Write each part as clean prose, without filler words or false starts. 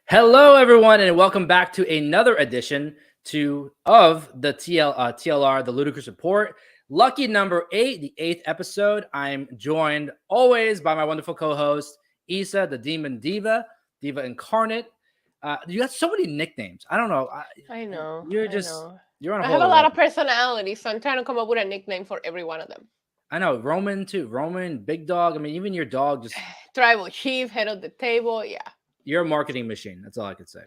Hello, everyone, and welcome back to another edition of the TLR, the Ludicrous Report. Lucky number 8, the 8th episode. I'm joined always by my wonderful co-host, Isa, the Demon Diva Incarnate. You got so many nicknames. I don't know. I know, You're I just, know. you're on a I whole have a other lot of level. personality, so I'm trying to come up with a nickname for every one of them. I know. Roman, too. Roman, Big Dog. I mean, even your dog just, Tribal chief, head of the table, yeah. you're a marketing machine. That's all I could say.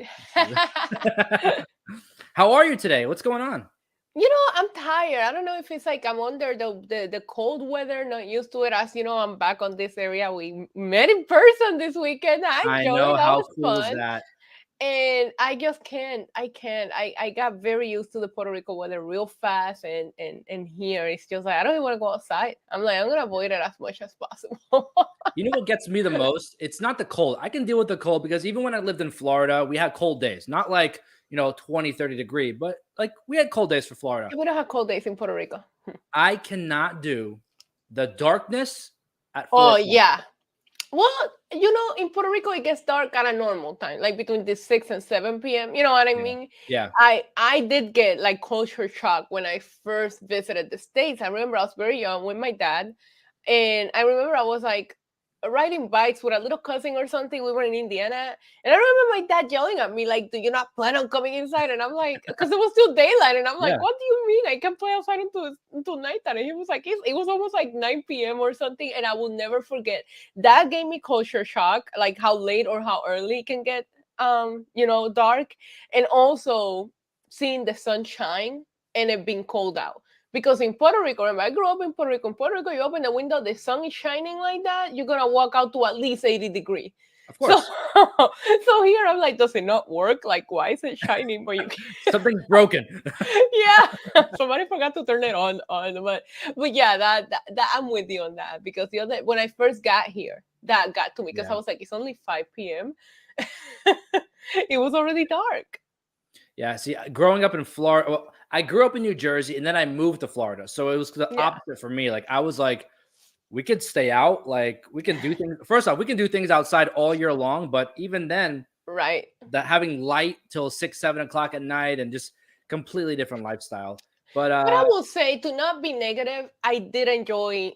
How are you today? What's going on? I'm tired. I don't know if it's like I'm under the cold weather, not used to it. As you know, I'm back on this area. We met in person this weekend. I I enjoyed. know. That How was cool is fun. that? And I just can't. I got very used to the Puerto Rico weather real fast, and here it's just like I don't even want to go outside. I'm like I'm gonna avoid it as much as possible. You know what gets me the most? It's not the cold. I can deal with the cold because even when I lived in Florida, we had cold days. Not like, 20, 30 degree, but like we had cold days for Florida. We don't have cold days in Puerto Rico. I cannot do the darkness at 4 Oh o'clock. yeah. Well, in Puerto Rico it gets dark at a normal time, like between the 6 and 7 p.m. You know what I Yeah. mean? Yeah. I did get like culture shock when I first visited the States. I remember I was very young with my dad, and I remember I was like riding bikes with a little cousin or something. We were in Indiana, and I remember my dad yelling at me like, "Do you not plan on coming inside?" And I'm like, because it was still daylight, and I'm like, Yeah. "What do you mean I can play outside until nighttime?" And he was like, it was almost like 9 p.m. or something, and I will never forget. That gave me culture shock, like how late or how early it can get, dark, and also seeing the sun shine and it being cold out. Because in Puerto Rico, remember, I grew up in Puerto Rico. In Puerto Rico, you open the window, the sun is shining like that, you're gonna walk out to at least 80 degrees. Of So, course. so here I'm like, does it not work? Like, why is it shining? But you, Something's broken. yeah, somebody forgot to turn it on. But yeah, that I'm with you on that because the other when I first got here, that got to me because I Yeah. was like, it's only 5 p.m. It was already dark. Yeah. See, growing up in Florida, well, I grew up in New Jersey and then I moved to Florida. So it was the Yeah, opposite for me. Like I was like, we could stay out. Like we can do things. First off, we can do things outside all year long. But even then, right. that having light till 6, 7 o'clock at night and just completely different lifestyle. But But I will say, to not be negative, I did enjoy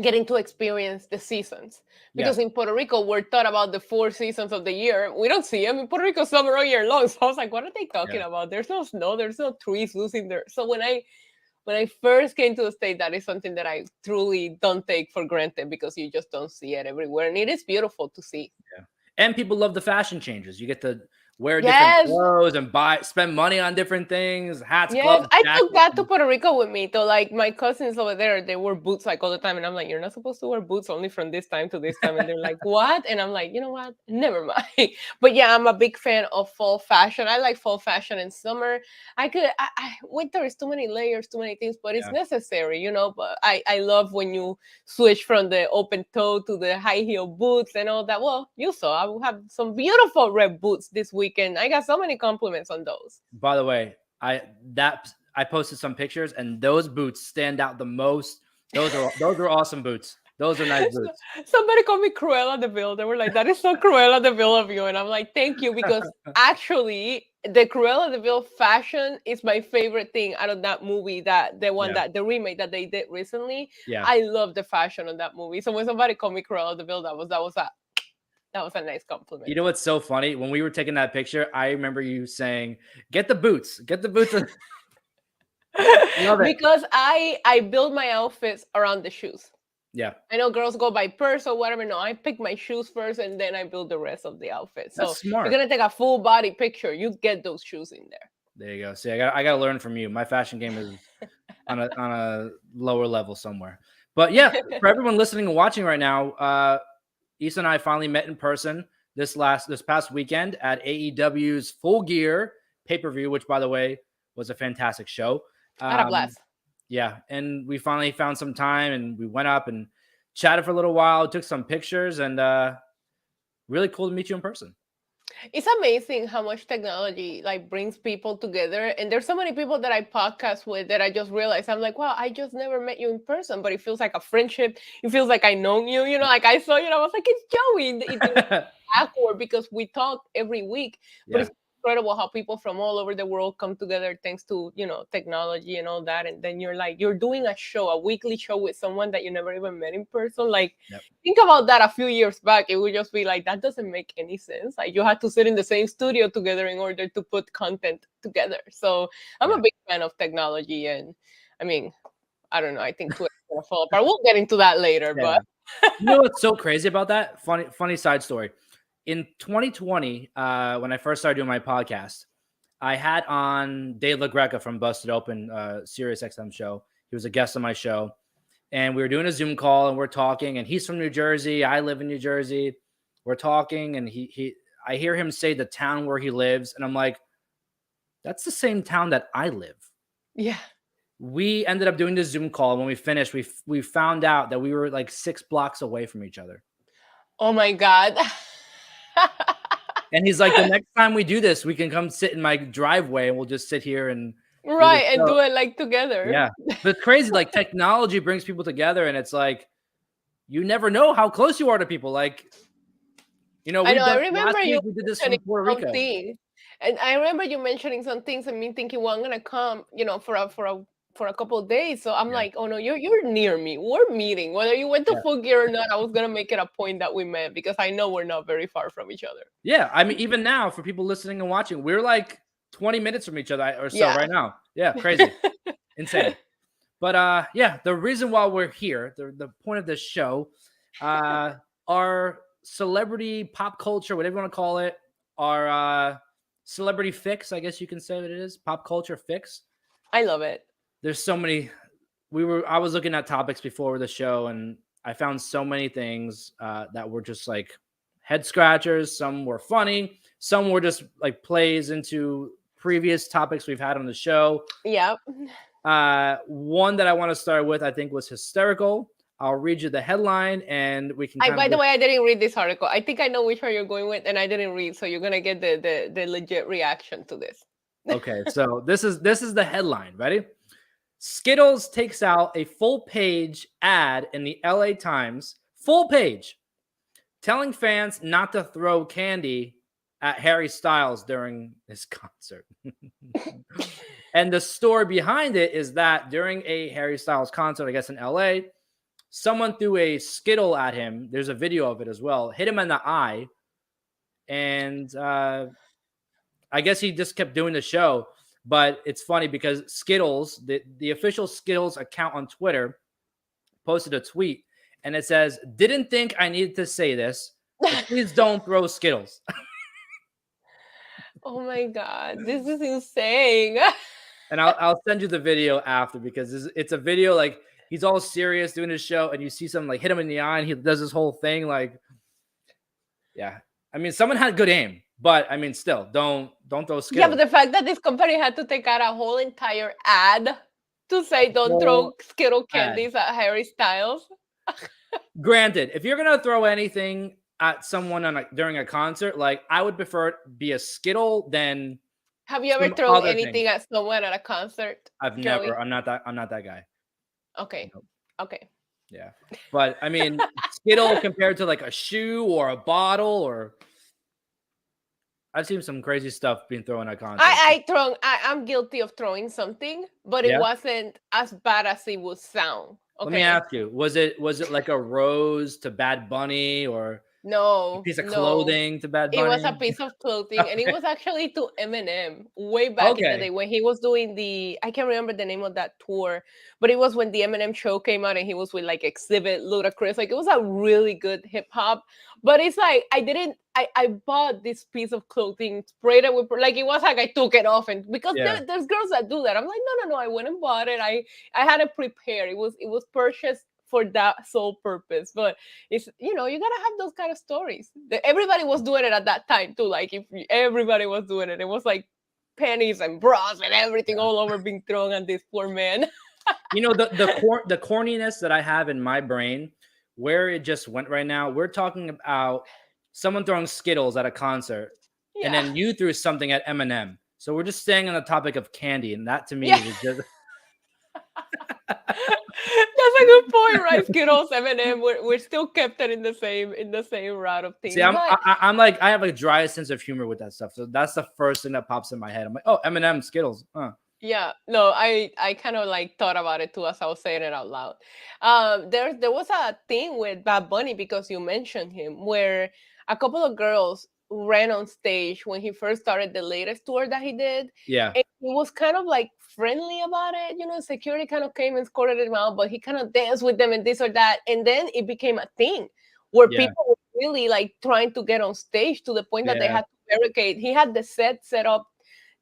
getting to experience the seasons yeah, because in Puerto Rico we're taught about the 4 seasons of the year. We don't see them in Puerto Rico summer all year long. So I was like, what are they talking yeah, about? There's no snow, there's no trees losing their. So when I first came to the state, that is something that I truly don't take for granted because you just don't see it everywhere, and it is beautiful to see. yeah. And people love the fashion changes. You get to wear different Yes, clothes and spend money on different things, hats, yes, gloves, I took jackets. that to Puerto Rico with me. So like my cousins over there, they wear boots like all the time, and I'm like, you're not supposed to wear boots only from this time to this time, and they're like, what? And I'm like, you know what? Never mind. But yeah, I'm a big fan of fall fashion. I like fall fashion in summer. Winter is too many layers, too many things, but it's Yeah. necessary, you know. But I love when you switch from the open toe to the high heel boots and all that. Well, you saw I will have some beautiful red boots this weekend. I got so many compliments on those. By the way, I posted some pictures and those boots stand out the most. Those are awesome boots. Those are nice boots. Somebody called me Cruella de Vil. They were like, "That is so Cruella de Vil of you," and I'm like, "Thank you," because actually, the Cruella de Vil fashion is my favorite thing out of that movie. Yeah. The remake that they did recently. Yeah. I love the fashion of that movie. So when somebody called me Cruella de Vil, that was a nice You compliment. know what's so funny? When we were taking that picture, I remember you saying, "Get the boots. Get the boots." Love it. Because I build my outfits around the shoes. Yeah. I know girls go by purse or whatever. No, I pick my shoes first and then I build the rest of the outfit. So That's if you're smart. gonna take a full body picture, you get those shoes in there. There you go. See, I gotta learn from you. My fashion game is on a lower level somewhere. But yeah, for everyone listening and watching right now, Issa and I finally met in person this past weekend at AEW's Full Gear pay-per-view, which by the way was a fantastic show. I had a Um, blast. yeah, and we finally found some time and we went up and chatted for a little while, took some pictures, and really cool to meet you in person. It's amazing how much technology like brings people together. And there's so many people that I podcast with that I just realized I'm like, wow, I just never met you in person, but it feels like a friendship. It feels like I know you, like I saw you, and I was like, it's Joey. It didn't awkward because we talk every week, but Yeah, it's incredible how people from all over the world come together thanks to technology and all that. And then you're doing a show, a weekly show with someone that you never even met in person. Like, yep, think about that a few years back, it would just be like, that doesn't make any sense. Like, you had to sit in the same studio together in order to put content together. So I'm a yeah, big fan of technology. And I mean, I don't know, I think Twitter's gonna fall apart. We'll get into that later, yeah. but You know what's so crazy about that? Funny side story. In 2020, when I first started doing my podcast, I had on Dave LaGreca from Busted Open, Sirius XM show. He was a guest on my show, and we were doing a Zoom call, and we're talking. And he's from New Jersey. I live in New Jersey. We're talking, and I hear him say the town where he lives, and I'm like, that's the same town that I live. yeah. We ended up doing the Zoom call. And when we finished, we found out that we were like 6 blocks away from each other. Oh my God. And he's like, the next time we do this, we can come sit in my driveway and we'll just sit here and do the Right, and show. do it like together. Yeah. But it's crazy. Like, technology brings people together, and it's like, you never know how close you are to people. Like, I know. I last remember you week we did this from mentioning Puerto Rico. something, and I remember you mentioning some things, and me thinking, well, I'm gonna come, for a couple of days. So I'm Yeah. like, oh no, you're near me. We're meeting, whether you went to Yeah. Full Gear or not. I was gonna make it a point that we met because I know we're not very far from each other. Yeah. I mean, even now, for people listening and watching, we're like 20 minutes from each other or so Yeah. right now. Yeah. Crazy. Insane. But yeah, the reason why we're here, the point of this show, our celebrity pop culture, whatever you want to call it, our celebrity fix, I guess you can say what it is, pop culture fix. I love it. There's so many. I was looking at topics before the show, and I found so many things that were just like head scratchers. Some were funny, some were just like plays into previous topics we've had on the show. Yeah. One that I want to start with, I think, was hysterical. I'll read you the headline, and we can. By the way, I didn't read this article. I think I know which one you're going with, and I didn't read, so you're gonna get the legit reaction to this. Okay, so this is the headline. Ready? Skittles takes out a full page ad in the LA Times, full page, telling fans not to throw candy at Harry Styles during his concert. And the story behind it is that during a Harry Styles concert, I guess in LA, someone threw a Skittle at him. There's a video of it as well. Hit him in the eye. And I guess he just kept doing the show. But it's funny because Skittles, the official Skittles account on Twitter, posted a tweet. And it says, "Didn't think I needed to say this, but please don't throw Skittles." Oh my God, this is insane. And I'll send you the video after, because it's a video like he's all serious doing his show, and you see someone like hit him in the eye, and he does this whole thing like, yeah. I mean, someone had good aim, but I mean, still, don't throw Skittles. Yeah, but the fact that this company had to take out a whole entire ad to say don't throw Skittle candies at Harry Styles. Granted, if you're gonna throw anything at someone during a concert, like, I would prefer it be a Skittle than. Have you ever thrown anything at someone at a concert? I've Joey? never. I'm not that guy. Okay. Nope. Okay. Yeah, but I mean, Skittle compared to like a shoe or a bottle, or I've seen some crazy stuff being thrown at concerts. I'm guilty of throwing something, but it wasn't as bad as it would sound. Okay. Let me ask you: was it like a rose to Bad Bunny, or no a piece of clothing to Bad Bunny? It was a piece of clothing, and it was actually to Eminem way back in the day when he was doing I can't remember the name of that tour, but it was when the Eminem show came out, and he was with like Exhibit, Ludicrous. Like, it was a really good hip hop, but it's like I bought this piece of clothing, sprayed it with, like, it was like I took it off, and because there's girls that do that. I'm like, no, I went and bought it. I had it prepared. It was purchased for that sole purpose. But it's, you gotta have those kind of stories. Everybody was doing it at that time too. Like, if everybody was doing it, it was like pennies and bras and everything all over being thrown at this poor man. The corniness that I have in my brain, where it just went right now, we're talking about someone throwing Skittles at a concert. and Yeah. then you threw something at Eminem. So we're just staying on the topic of candy, and that to me Yeah. was just That's a good point, right? Skittles, M&M, we're still kept it in the same route of see. things. I'm But I'm like I have a dry sense of humor with that stuff. So that's the first thing that pops in my head. I'm like, oh, Eminem, Skittles. Huh. yeah, no, I kind of like thought about it too as I was saying it out loud. There was a thing with Bad Bunny because you mentioned him, where a couple of girls ran on stage when he first started the latest tour that he did, Yeah, and he was kind of like friendly about it. You know, security kind of came and escorted him out, but he kind of danced with them and this or that, and then it became a thing where yeah, people were really like trying to get on stage to the point that they yeah. had to barricade. He had the set up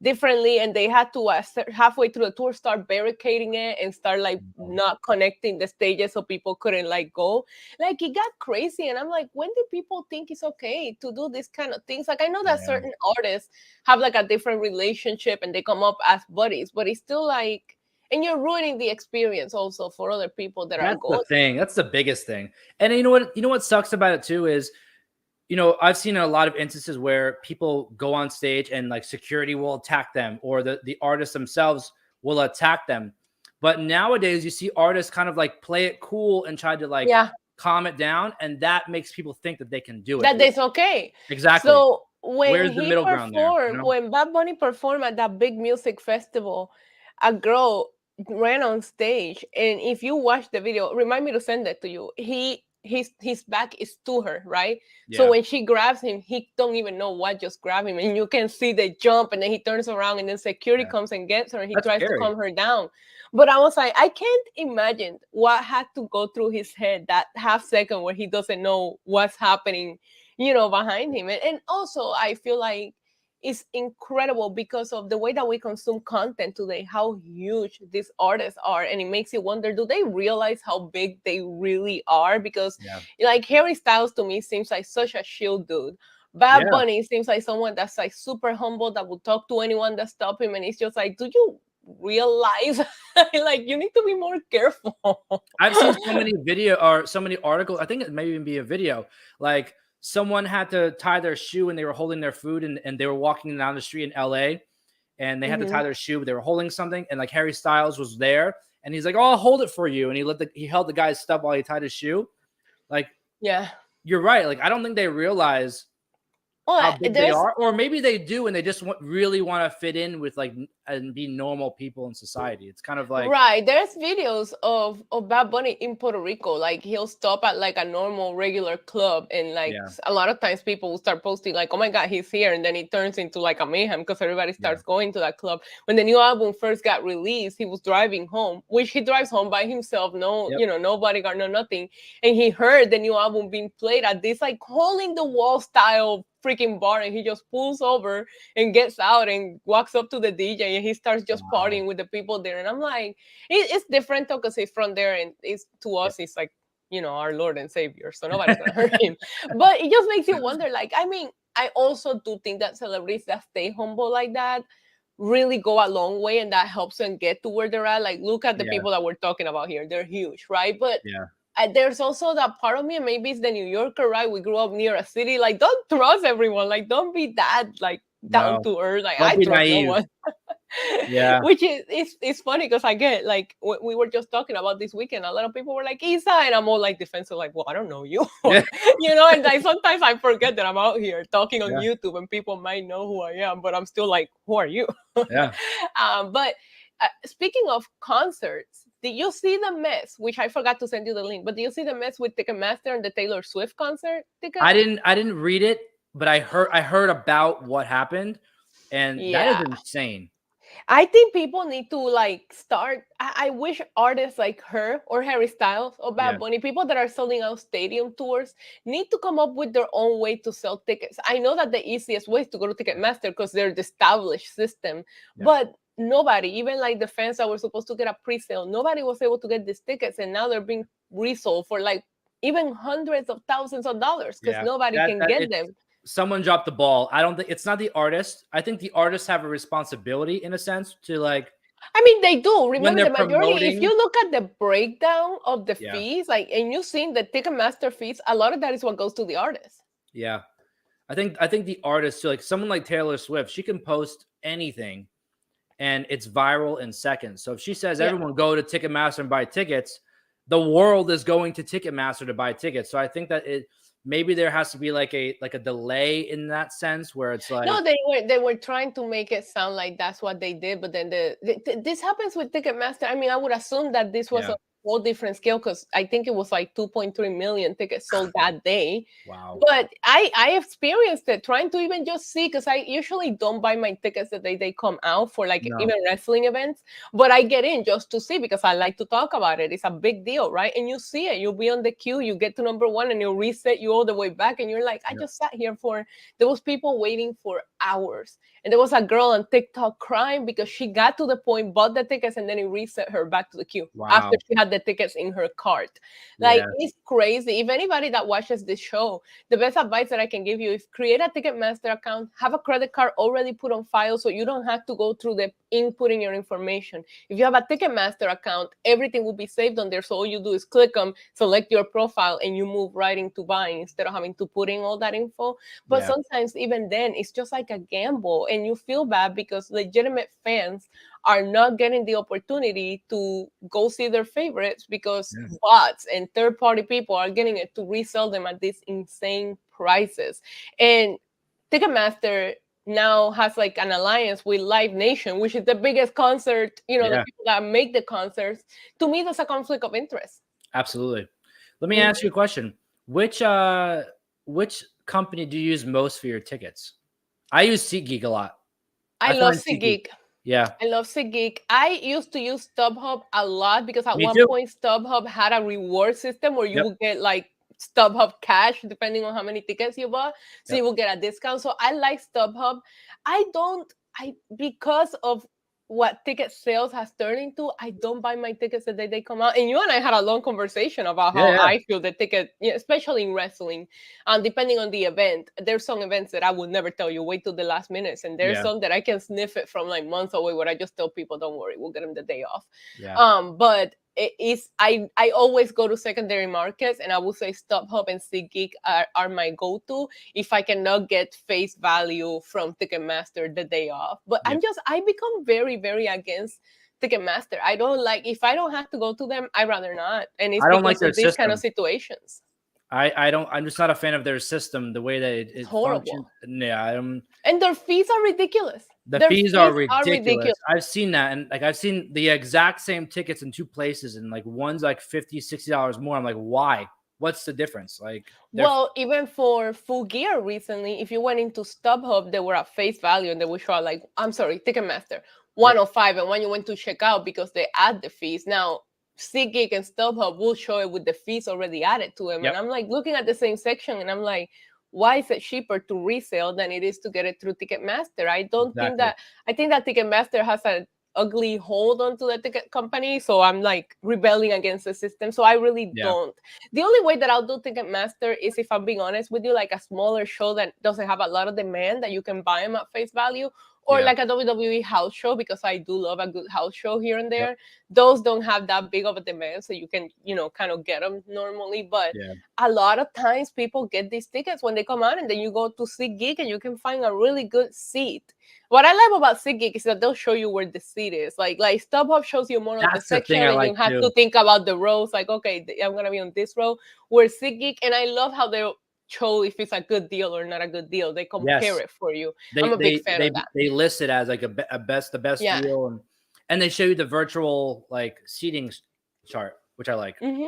differently, and they had to halfway through the tour start barricading it and start like No. not connecting the stages so people couldn't like go. Like it got crazy, and I'm like, when did people think it's okay to do this kind of things? Like I know that Yeah. certain artists have like a different relationship and they come up as buddies, but it's still like, and you're ruining the experience also for other people that are That's the going. thing. That's the biggest thing. And you know what? You know what sucks about it too is, I've seen a lot of instances where people go on stage and like security will attack them, or the artists themselves will attack them. But nowadays, you see artists kind of like play it cool and try to like Yeah, calm it down, and that makes people think that they can do it. that is okay. Exactly. So when Where's the he middle ground there? performed, when Bad Bunny performed at that big music festival, a girl ran on stage, and if you watch the video, remind me to send it to you. His back is to her, right? So Yeah. when she grabs him, he don't even know what just grabbed him, and you can see the jump, and then he turns around, and then security Yeah. comes and gets her, and he That's tries to scary. calm her down. But I was like, I can't imagine what had to go through his head that half second where he doesn't know what's happening, behind him. And also, I feel like it's incredible because of the way that we consume content today, how huge these artists are. And it makes you wonder, do they realize how big they really are? Because, Yeah. like, Harry Styles to me seems like such a chill dude. Bad Yeah. Bunny seems like someone that's like super humble that will talk to anyone that stop him. And it's just like, do you realize like you need to be more careful? I've seen so many video or so many articles. I think it may even be a video. Like someone had to tie their shoe and they were holding their food, and they were walking down the street in LA, and they had to Hmm. tie their shoe, but they were holding something, and like Harry Styles was there, and he's like, "Oh, I'll hold it for you," and he held the guy's stuff while he tied his shoe. Like Yeah. you're right. Like I don't think they realize how Well, big they there's are, or maybe they do, and they just really want to fit in with like and be normal people in society. It's kind of like right. There's videos of Bad Bunny in Puerto Rico. Like he'll stop at like a normal regular club, and like yeah, a lot of times people will start posting like, "Oh my God, he's here," and then it turns into like a mayhem because everybody yeah, starts going to that club. When the new album first got released, he was driving home, which he drives home by himself. No, yep, no bodyguard, no nothing. And he heard the new album being played at this like hole in the wall style freaking bar, and he just pulls over and gets out and walks up to the DJ, and he starts just wow, partying with the people there. And I'm like, it's different though, because he's from there, and it's to yep. us, it's like, our Lord and Savior. So nobody's gonna hurt him. But it just makes you wonder, like, I mean, I also do think that celebrities that stay humble like that really go a long way, and that helps them get to where they're at. Like, look at the Yeah, people that we're talking about here. They're huge, right? But yeah, there's also that part of me, and maybe it's the New Yorker, right? We grew up near a city. Like, don't trust everyone. Like, don't be that like down no, to earth. Like, don't I be trust no naive. one. Yeah, Which is it's funny because I get like we were just talking about this weekend. A lot of people were like Isa, and I'm all like defensive, like, well, I don't know you, yeah, And like sometimes I forget that I'm out here talking on yeah, YouTube, and people might know who I am, but I'm still like, who are you? yeah. But speaking of concerts, did you see the mess? Which I forgot to send you the link, but did you see the mess with Ticketmaster and the Taylor Swift concert tickets? I didn't read it, but I heard about what happened, and that is Yeah. insane. I think people need to like start. I wish artists like her or Harry Styles or Yeah, Bad Bunny, people that are selling out stadium tours, need to come up with their own way to sell tickets. I know that the easiest way is to go to Ticketmaster because they're the established system, yeah, but nobody, even like the fans that were supposed to get a pre-sale, nobody was able to get these tickets, and now they're being resold for like even hundreds of thousands of dollars because yeah. nobody That can that get it's them. someone dropped the ball. I don't think it's not the artist. I think the artists have a responsibility in a sense to like I mean, they do. when Remember, they're the majority, if promoting. you look at the breakdown of the Yeah, fees, like, and you've seen the Ticketmaster fees, a lot of that is what goes to the artist. yeah. I think the artists too, like someone like Taylor Swift, she can post anything and it's viral in seconds. So if she says Yeah. everyone go to Ticketmaster and buy tickets, the world is going to Ticketmaster to buy tickets. So I think that maybe there has to be like a delay in that sense where it's like, No, they were trying to make it sound like that's what they did, but then this happens with Ticketmaster. I mean, I would assume that this was yeah, a whole different scale because I think it was like 2.3 million tickets sold that day. wow, But I experienced it trying to even just see because I usually don't buy my tickets the day they come out for like no, even wrestling events, but I get in just to see because I like to talk about it. It's a big deal, right? And you see it, you'll be on the queue, you get to number one, and you'll reset you all the way back, and you're like, I yeah, just sat here for. There was people waiting for hours, and there was a girl on TikTok crying because she got to the point, bought the tickets, and then it reset her back to the queue wow, after she had the tickets in her cart. Like yeah, it's crazy. If anybody that watches this show, the best advice that I can give you is create a Ticketmaster account, have a credit card already put on file so you don't have to go through the inputting your information. If you have a Ticketmaster account, everything will be saved on there. So all you do is click them, select your profile, and you move right into buying instead of having to put in all that info. But yeah, sometimes even then, it's just like a gamble, and you feel bad because legitimate fans are not getting the opportunity to go see their favorites because yeah, bots and third-party people are getting it to resell them at these insane prices. And Ticketmaster now has like an alliance with Live Nation, which is the biggest concert, the yeah, people that make the concerts. To me, that's a conflict of interest. absolutely. Let me ask Mhm. you a question. Which company do you use most for your tickets? I use SeatGeek a lot. I I love find SeatGeek. SeatGeek. Yeah. I love SeatGeek. I used to use StubHub a lot because at Me one too. point StubHub had a reward system where you Yep. would get like StubHub cash depending on how many tickets you bought. So Yep. you will get a discount. So I like StubHub. I don't I because of what ticket sales has turned into, I don't buy my tickets the day they come out. And you and I had a long conversation about Yeah. how Yeah. I feel the ticket, especially in wrestling. And depending on the event, there's some events that I would never tell you, wait till the last minutes. And there's Yeah. some that I can sniff it from like months away where I just tell people, don't worry, we'll get them the day off. Yeah. But it is I always go to secondary markets, and I would say StubHub and SeatGeek are my go-to if I cannot get face value from Ticketmaster the day off. But Yeah. I become very, very against Ticketmaster. I don't like if I don't have to go to them, I'd rather not. And it's I don't like because their of these kind of system. situations. I don't. I'm just not a fan of their system. The way that It's it horrible. functions. Yeah. And their fees are ridiculous. The Their fees are fees are ridiculous. ridiculous. I've seen that, and like I've seen the exact same tickets in two places, and like one's like $50, $60 more. I'm like, why? What's the difference? Like, they're Well, even for full gear recently, if you went into StubHub, they were at face value and they would show like, I'm sorry, Ticketmaster, yep, 105. And when you went to check out, because they add the fees. Now, SeatGeek and StubHub will show it with the fees already added to them. And yep, I'm like looking at the same section and I'm like, why is it cheaper to resell than it is to get it through Ticketmaster? exactly. I think that Ticketmaster has a ugly hold onto the ticket company. So I'm like rebelling against the system. So I really Yeah, don't. The only way that I'll do Ticketmaster is if I'm being honest with you, like a smaller show that doesn't have a lot of demand that you can buy them at face value, or yeah, like a WWE house show because I do love a good house show here and yep, there. Those don't have that big of a demand, so you can kind of get them normally. But yeah. a lot of times people get these tickets when they come out, and then you go to SeatGeek and you can find a really good seat. What I love about SeatGeek is that they'll show you where the seat is. Like StubHub shows you more of the That's the section, thing I and like you have too. to think about the rows. Like, okay, I'm gonna be on this row. Where SeatGeek, and I love how they show if it's a good deal or not a good deal. They compare Yes, it for you. I'm they a big they fan they of that. they list it as like the best Yeah. deal, and they show you the virtual like seating chart, which I like. Hmm.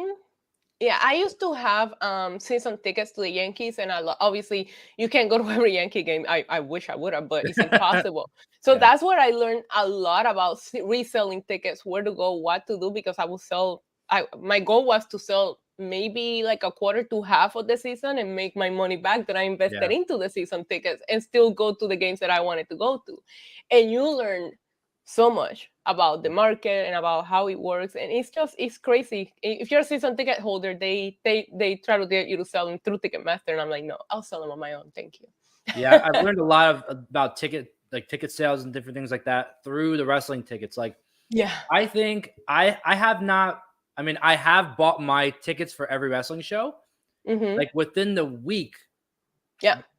Yeah, I used to have season tickets to the Yankees, and obviously you can't go to every Yankee game. I wish I would have, but it's impossible. So Yeah, that's where I learned a lot about reselling tickets, where to go, what to do, because I will sell. My goal was to sell maybe like a quarter to half of the season and make my money back that I invested yeah, into the season tickets and still go to the games that I wanted to go to. And you learn so much about the market and about how it works, and it's crazy. If you're a season ticket holder, they try to get you to sell them through Ticketmaster, and I'm like, no, I'll sell them on my own, thank you. yeah. I've learned a lot about ticket sales and different things like that through the wrestling tickets. Like, Yeah. I think I have not. I mean, I have bought my tickets for every wrestling show. Hmm. Like within the week,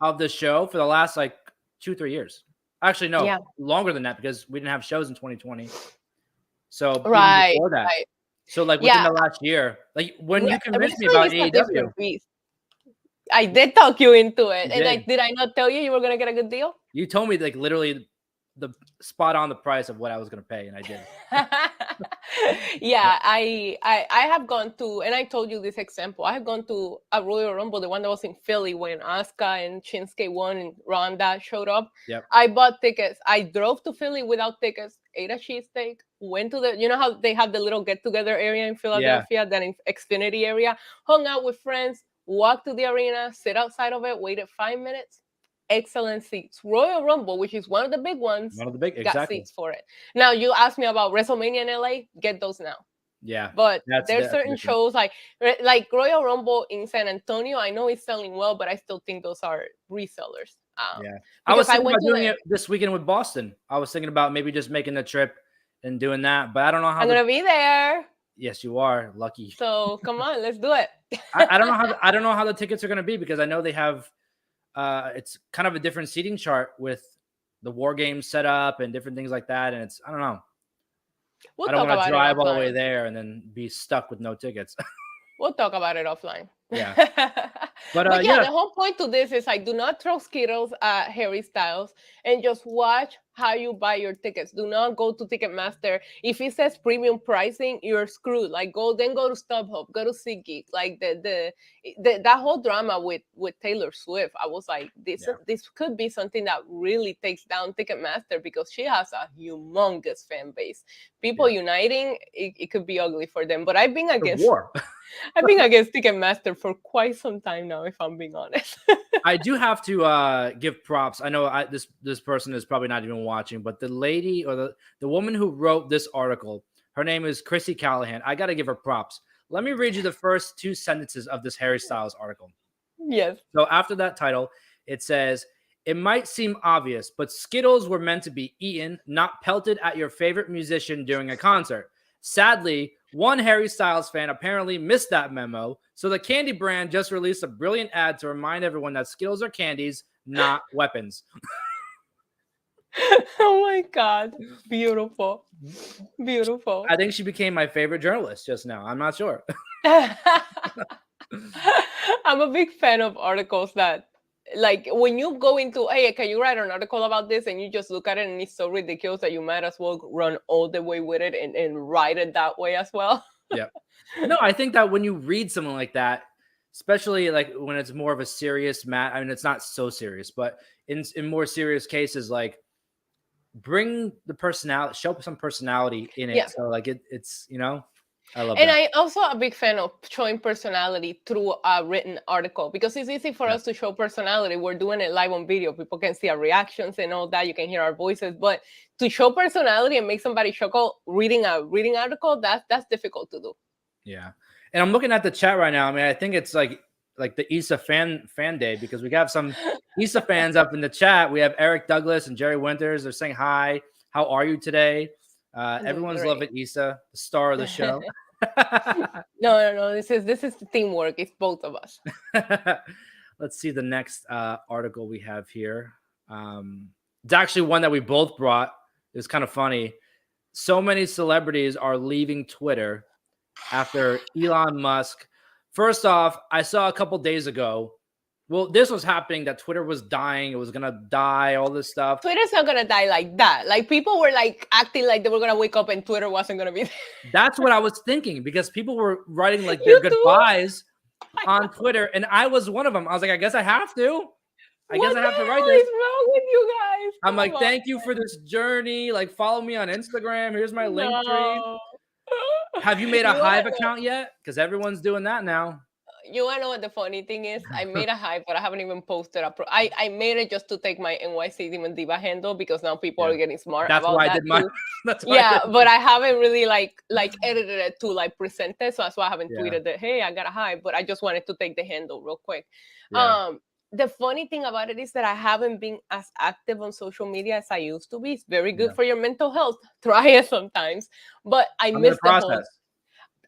of the show for the last like 2-3 years. Actually, no, Yeah. longer than that because we didn't have shows in 2020. So even Right. before that. Right. So like within Yeah. the last year, like when you convinced me Wrestling about is a AEW, different beast. I did talk you into it, you and did. did I not tell you were gonna get a good deal? You told me like literally the spot on the price of what I was gonna pay, and I did. Yeah, I have gone to, and I told you this example. I have gone to a Royal Rumble, the one that was in Philly when Asuka and Shinsuke won and Ronda showed up. Yep. I bought tickets. I drove to Philly without tickets, ate a cheesesteak, went to the, you know how they have the little get together area in Philadelphia, that in Xfinity area, hung out with friends, walked to the arena, sit outside of it, waited 5 minutes. Excellent seats. Royal Rumble, which is one of the big ones, One of the big got exactly. seats for it. Now you asked me about WrestleMania in LA. Get those now. Yeah, But that's there's certain different. shows like Royal Rumble in San Antonio. I know it's selling well, but I still think those are resellers. Yeah, I because was I thinking went about to doing it this weekend with Boston. I was thinking about maybe just making the trip and doing that, but I don't know how. I'm gonna be there. Yes, you are lucky. So come on, let's do it. I don't know how I don't know how the tickets are gonna be because I know they have it's kind of a different seating chart with the war games set up and different things like that, and it's I don't know. We'll I don't talk want to about it drive all the way offline. there and then be stuck with no tickets. We'll talk about it offline. Yeah. But But yeah, the whole point to this is like, do not throw Skittles at Harry Styles and just watch how you buy your tickets. Do not go to Ticketmaster. If it says premium pricing, you're screwed. Like go to StubHub, go to SeatGeek. Like that whole drama with Taylor Swift, I was like, this could be something that really takes down Ticketmaster because she has a humongous fan base. People uniting, it could be ugly for them. But I've been against war. I've been against Ticketmaster for quite some time now, if I'm being honest. I do have to give props. I know this person is probably not even watching, but the lady or the woman who wrote this article, her name is Chrissy Callahan. I got to give her props. Let me read you the first 2 sentences of this Harry Styles article. Yes. So after that title, it says, it might seem obvious, but Skittles were meant to be eaten, not pelted at your favorite musician during a concert. Sadly, one Harry Styles fan apparently missed that memo, so the candy brand just released a brilliant ad to remind everyone that Skittles are candies, not weapons. Oh my God. Beautiful. Beautiful. I think she became my favorite journalist just now. I'm not sure. I'm a big fan of articles that, like, when you go into, hey, can you write an article about this? And you just look at it and it's so ridiculous that you might as well run all the way with it and write it that way as well. Yeah. No, I think that when you read something like that, especially like when it's more of a serious matter, I mean, it's not so serious, but in more serious cases, like bring the personality, show some personality in it. Yeah. So like it's, you know, I love and that. I also a big fan of showing personality through a written article because it's easy for us to show personality. We're doing it live on video. People can see our reactions and all that. You can hear our voices, but to show personality and make somebody chuckle reading a reading article, that's difficult to do. Yeah. And I'm looking at the chat right now. I mean, I think it's like the Issa fan day because we got some Issa fans up in the chat. We have Eric Douglas and Jerry Winters. They're saying hi. How are you today? Everyone's loving Issa, the star of the show. No. This is teamwork. It's both of us. Let's see the next article we have here. It's actually one that we both brought. It's kind of funny. So many celebrities are leaving Twitter after Elon Musk. First off, I saw a couple days ago. Well, this was happening that Twitter was dying. It was going to die, all this stuff. Twitter's not going to die like that. Like people were like acting like they were going to wake up and Twitter wasn't going to be there. That's what I was thinking because people were writing like their goodbyes on Twitter. And I was one of them. I was like, I guess I have to. I guess I have to write this. What is wrong with you guys? I'm like, thank you for this journey. Like, follow me on Instagram. Here's my link tree. Have you made a Hive account yet? Because everyone's doing that now. You want to know what the funny thing is? I made a Hive, but I haven't even posted a I made it just to take my NYC Demon Diva handle because now people are getting smart. That's about why that I did mine. But I haven't really like edited it to like present it, so that's why I haven't tweeted that. Hey, I got a Hive, but I just wanted to take the handle real quick. Yeah. The funny thing about it is that I haven't been as active on social media as I used to be. It's very good for your mental health. Try it sometimes, but I missed the whole.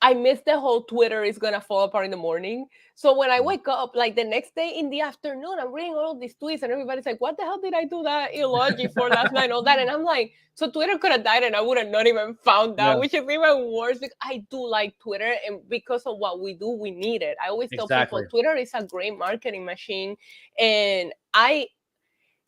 I miss the whole Twitter is gonna fall apart in the morning. So when I wake up, like the next day in the afternoon, I'm reading all of these tweets and everybody's like, what the hell did I do that eulogy for last night? All that. And I'm like, so Twitter could have died and I would have not even found Yeah, that, which is even worse because I do like Twitter. And because of what we do, we need it. I always tell exactly. people Twitter is a great marketing machine. And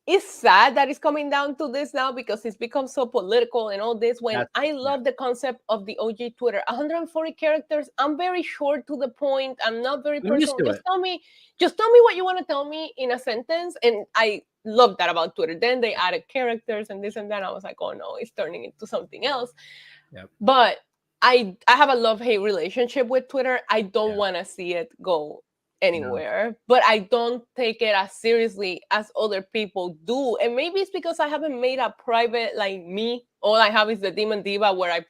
it's sad that it's coming down to this now because it's become so political and all this. When That's I yeah. love the concept of the OG Twitter, 140 characters. I'm very short to the point. I'm not very I'm used personal. to it. Just tell me what you want to tell me in a sentence. And I love that about Twitter. Then they added characters and this and that. I was like, oh no, it's turning into something else. Yep. But I have a love-hate relationship with Twitter. I don't Yeah. want to see it go No. anywhere, but I don't take it as seriously as other people do. And maybe it's because I haven't made a private like me. All I have is the Demon Diva where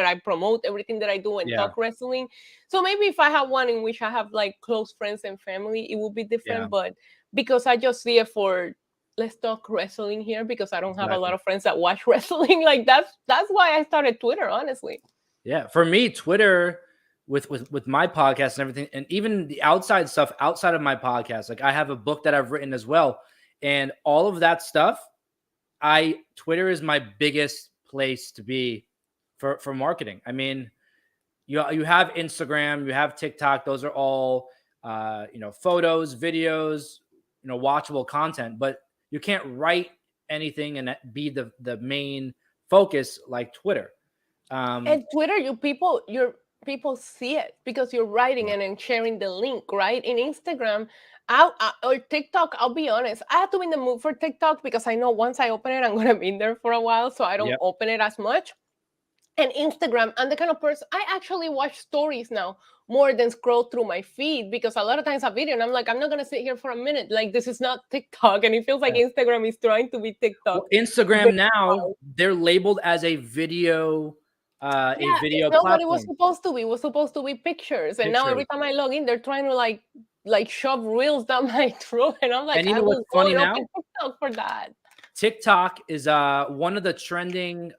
I promote everything that I do and Yeah. talk wrestling. So maybe if I have one in which I have like close friends and family, it would be different. Yeah. But because I just see it for let's talk wrestling here because I don't have a Exactly. lot of friends that watch wrestling. Like that's why I started Twitter, honestly. Yeah. For me, Twitter with my podcast and everything, and even the outside stuff outside of my podcast, like I have a book that I've written as well, and all of that stuff. Twitter is my biggest place to be for marketing. I mean, you have Instagram, you have TikTok. Those are all photos, videos, watchable content. But you can't write anything and be the main focus like Twitter. And Twitter, your people see it because you're writing Yeah. and then sharing the link, right? In Instagram, or TikTok, I'll be honest, I have to be in the mood for TikTok because I know once I open it, I'm gonna be in there for a while, so I don't Yep. open it as much. And Instagram, I'm the kind of person I actually watch stories now more than scroll through my feed because a lot of times a video and I'm like, I'm not gonna sit here for a minute. Like this is not TikTok, and it feels like Yeah. Instagram is trying to be TikTok. Well, Instagram now they're labeled as a video Yeah, it's not what it was platform. supposed to be. It was supposed to be pictures. And now every Pictures. time I log in, they're trying to like shove reels down my throat. And I'm like, And you I know what's will go funny and now? open TikTok for that. TikTok is one of the trending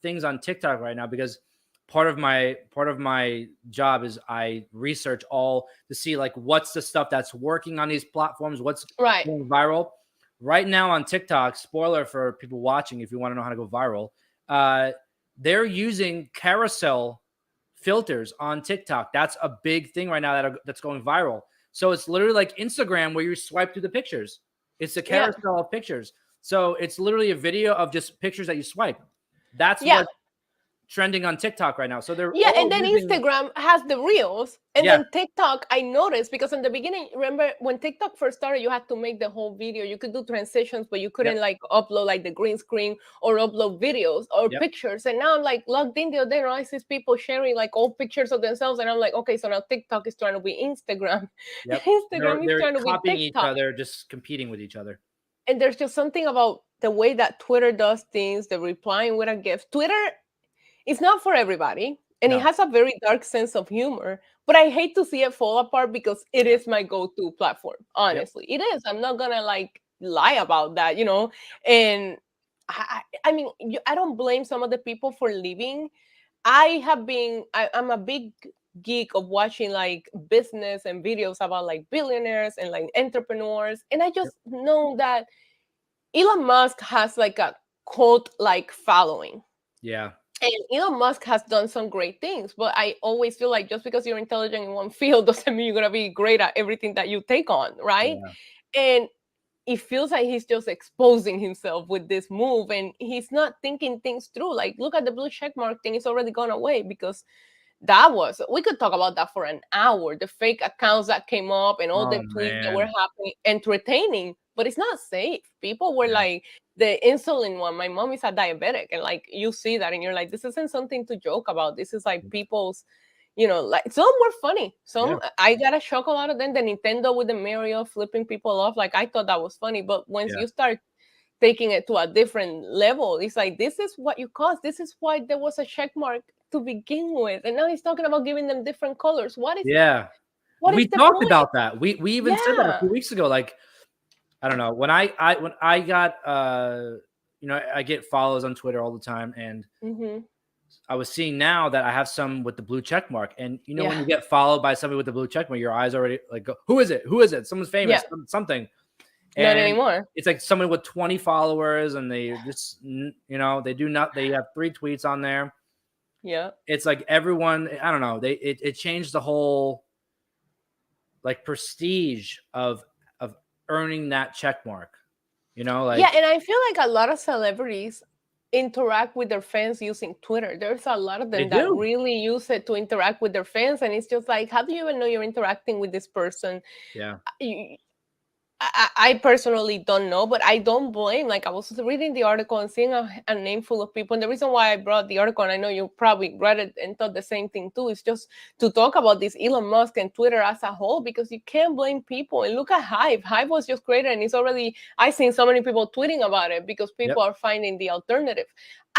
things on TikTok right now because part of my job is I research all to see like what's the stuff that's working on these platforms, what's Right. going viral. Right now on TikTok, spoiler for people watching if you want to know how to go viral, they're using carousel filters on TikTok. That's a big thing right now that's going viral. So it's literally like Instagram where you swipe through the pictures. It's a Yeah. carousel of pictures. So it's literally a video of just pictures that you swipe. That's Yeah. what's trending on TikTok right now. So they're Yeah, and all then using Instagram has the reels, and yeah, then TikTok. I noticed because in the beginning, remember when TikTok first started, you had to make the whole video. You could do transitions, but you couldn't yep, like upload like the green screen or upload videos or yep, pictures. And now I'm like logged in the other day, and I see people sharing like old pictures of themselves, and I'm like, okay, so now TikTok is trying to be Instagram, yep. They're Instagram is they're trying to be copying each TikTok. other, just competing with each other. And there's just something about the way that Twitter does things, the replying with a gift. Twitter it's not for everybody, and it No. has a very dark sense of humor. But I hate to see it fall apart because it Yep. is my go-to platform. Yep. Honestly, it is. I'm not gonna like lie about that, And I mean, I don't blame some of the people for leaving. I'm a big geek of watching like business and videos about like billionaires and like entrepreneurs, and I Yep. just know that Elon Musk has like a cult like following, Yeah. and Elon Musk has done some great things, but I always feel like just because you're intelligent in one field doesn't mean you're gonna be great at everything that you take on, right? Yeah. And it feels like he's just exposing himself with this move, and he's not thinking things through. Like, look at the blue check mark thing; it's already gone away because we could talk about that for an hour. The fake accounts that came up and all Oh the tweets that were man. happening, entertaining, but it's not safe. People were Yeah. like the insulin one. My mom is a diabetic, and like you see that, and you're like, this isn't something to joke about. This is like people's, like some were funny. Yeah. Some I got a shock out of them. The Nintendo with the Mario flipping people off, like I thought that was funny, but once Yeah. you start taking it to a different level. It's like this is what you cost. This is why there was a check mark to begin with, and now he's talking about giving them different colors. Yeah. What is We the talked point? about that. We even said that a Yeah. few weeks ago. Like, I don't know. When I got I get follows on Twitter all the time, and Hmm. I was seeing now that I have some with the blue check mark, and you know when Yeah. you get followed by somebody with the blue check mark, your eyes already like go, who is it? Who is it? Someone's famous, Yeah. something. Not And anymore. it's like someone with 20 followers, and they just they do not. They have 3 tweets on there. Yeah. It's like everyone. I don't know. It changed the whole like prestige of earning that check mark. Yeah, Like and I feel like a lot of celebrities interact with their fans using Twitter. There's a lot of they them that do. really use it to interact with their fans, and it's just like, how do you even know you're interacting with this person? Yeah. You, I personally don't know, but I don't blame. Like I was reading the article and seeing a name full of people, and the reason why I brought the article, and I know you probably read it and thought the same thing too, is just to talk about this Elon Musk and Twitter as a whole, because you can't blame people. And look at Hive. Hive was just created, and it's already. I've seen so many people tweeting about it because Yep. people are finding the alternative.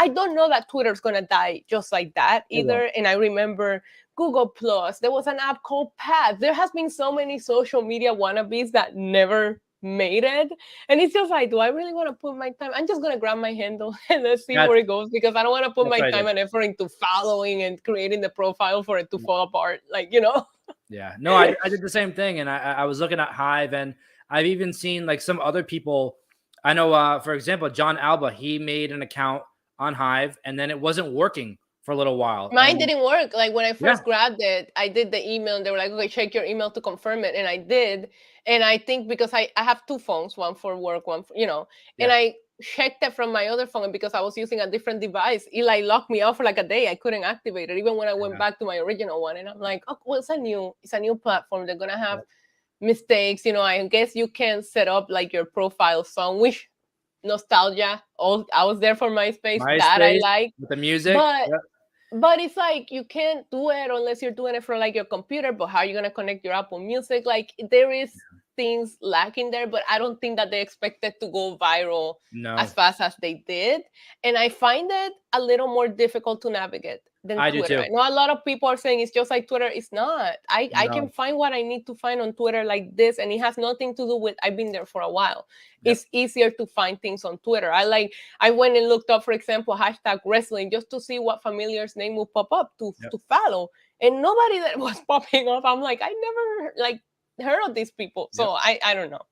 I don't know that Twitter's gonna die just like that It will. either. And I remember Google Plus. There was an app called Path. There has been so many social media wannabes that never made it. And it's just like, do I really want to put my time? I'm just gonna grab my handle and let's see That's where it goes, because I don't want to put that's my what I time did. and effort into following and creating the profile for it to fall apart. Like, Yeah. No, I did the same thing, and I was looking at Hive, and I've even seen like some other people. I know, for example, John Alba. He made an account on Hive, and then it wasn't working for a little while. Mine And didn't work. Like when I yeah, first grabbed it, I did the email and they were like, okay, check your email to confirm it. And I did. And I think because I have 2 phones, one for work, one for, and yeah, I checked it from my other phone. And because I was using a different device, it like locked me out for like a day. I couldn't activate it, even when I went yeah, back to my original one. And I'm like, oh, well, it's a new platform. They're going to have yep. mistakes. I guess you can set up like your profile song, which nostalgia. I was there for MySpace. That I MySpace like. with the music. But Yep. but it's like you can't do it unless you're doing it for like your computer. But how are you gonna connect your Apple Music? Like there is things lacking there, but I don't think that they expected to go viral as No, fast as they did. And I find it a little more difficult to navigate than I do Twitter. too. I know a lot of people are saying it's just like Twitter. It's not. I can No, find what I need to find on Twitter like this, and it has nothing to do with I've been there for a while. yep. It's easier to find things on Twitter. I went and looked up, for example, hashtag wrestling just to see what familiar's name will pop up Yep. to follow. And nobody that was popping up, I'm like, I never like heard of these people. Yep. So I don't know.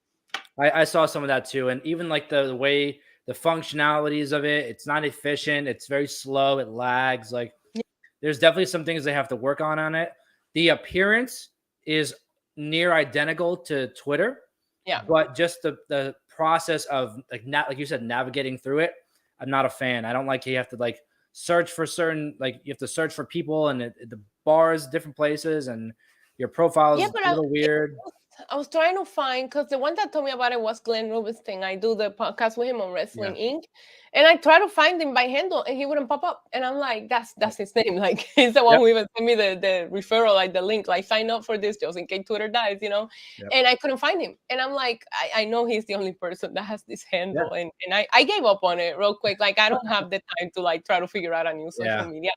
I saw some of that too, and even like the way the functionalities of it, it's not efficient. It's very slow. It lags. Like there's definitely some things they have to work on it. The appearance is near identical to Twitter, Yeah. but just the process of like you said, navigating through it, I'm not a fan. I don't like you have to like search for certain like you have to search for people and the bars, different places, and your Yeah, profile's but a little weird. I was trying to find, because the one that told me about it was Glenn Rubin's thing. I do the podcast with him on Wrestling Yeah. Inc. And I try to find him by handle and he wouldn't pop up. And I'm like, that's his name. Like he's the one Yep. who even sent me the referral, like the link, like sign up for this just in case Twitter dies. Yep. And I couldn't find him. And I'm like, I know he's the only person that has this Yeah. handle. And I gave up on it real quick. Like I don't have the time to like try to figure out a new social Yeah. media.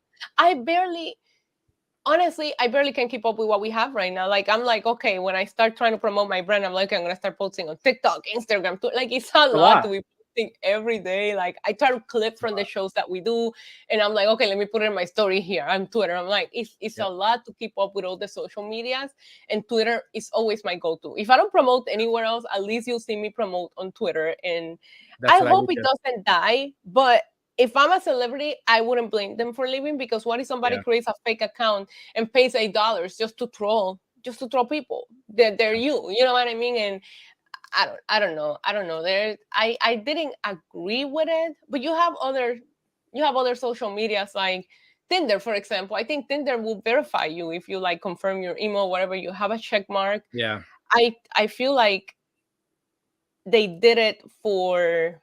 Honestly, I barely can keep up with what we have right now. Like, I'm like, okay, when I start trying to promote my brand, I'm like, I'm going to start posting on TikTok, Instagram, too. Like, it's a A lot lot. to be posting every day. Like, I try to clip from the shows that we do. And I'm like, okay, let me put it in my story here on Twitter. I'm like, it's Yep. a lot to keep up with all the social medias. And Twitter is always my go-to. If I don't promote anywhere else, at least you'll see me promote on Twitter. And That's I what I do hope it too. doesn't die. But if I'm a celebrity, I wouldn't blame them for leaving, because what if somebody Yeah. creates a fake account and pays $8 just to troll people? They're you know what I mean? And I don't know. I didn't agree with it, but you have other social medias like Tinder, for example. I think Tinder will verify you if you like confirm your email, whatever, you have a check mark. Yeah. I feel like they did it for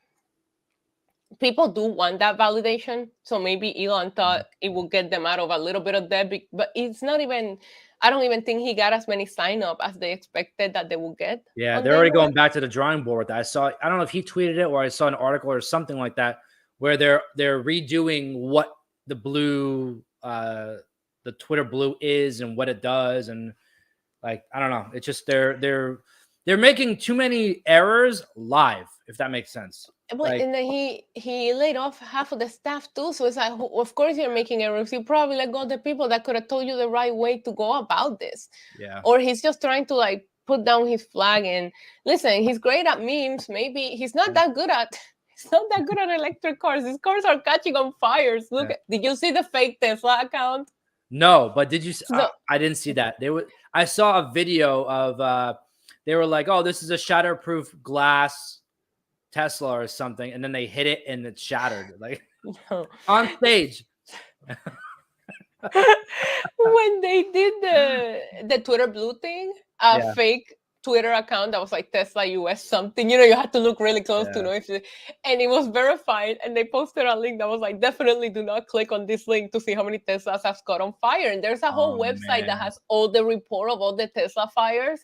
people do want that validation. So maybe Elon Mhm. thought it would get them out of a little bit of debt, but it's not even, I don't even think he got as many sign up as they expected that they would get Yeah, on they're day already one. going back to the drawing board with that. I don't know if he tweeted it or I saw an article or something like that where they're redoing what the blue the Twitter blue is and what it does, and like I don't know. It's just they're making too many errors live, if that makes sense. But Like, and then he laid off half of the staff too. So it's like, of course you're making errors. You probably let go of the people that could have told you the right way to go about this. yeah, Or he's just trying to like put down his flag and listen. He's great at memes. Maybe he's not yeah, that good at. He's not that good at electric cars. These cars are catching on fires. Look, yeah. did you see the fake Tesla account? No, but did you? So I didn't see that. I saw a video of. They were like, "Oh, this is a shatterproof glass Tesla or something," and then they hit it and it shattered, like on stage. when they did the Twitter blue thing, a Yeah, fake Twitter account that was like Tesla US something, you had to look really close to yeah. know if and it was verified, and they posted a link that was like, definitely do not click on this link to see how many Teslas have caught on fire. And there's a Oh whole website that man. has all the report of all the Tesla fires.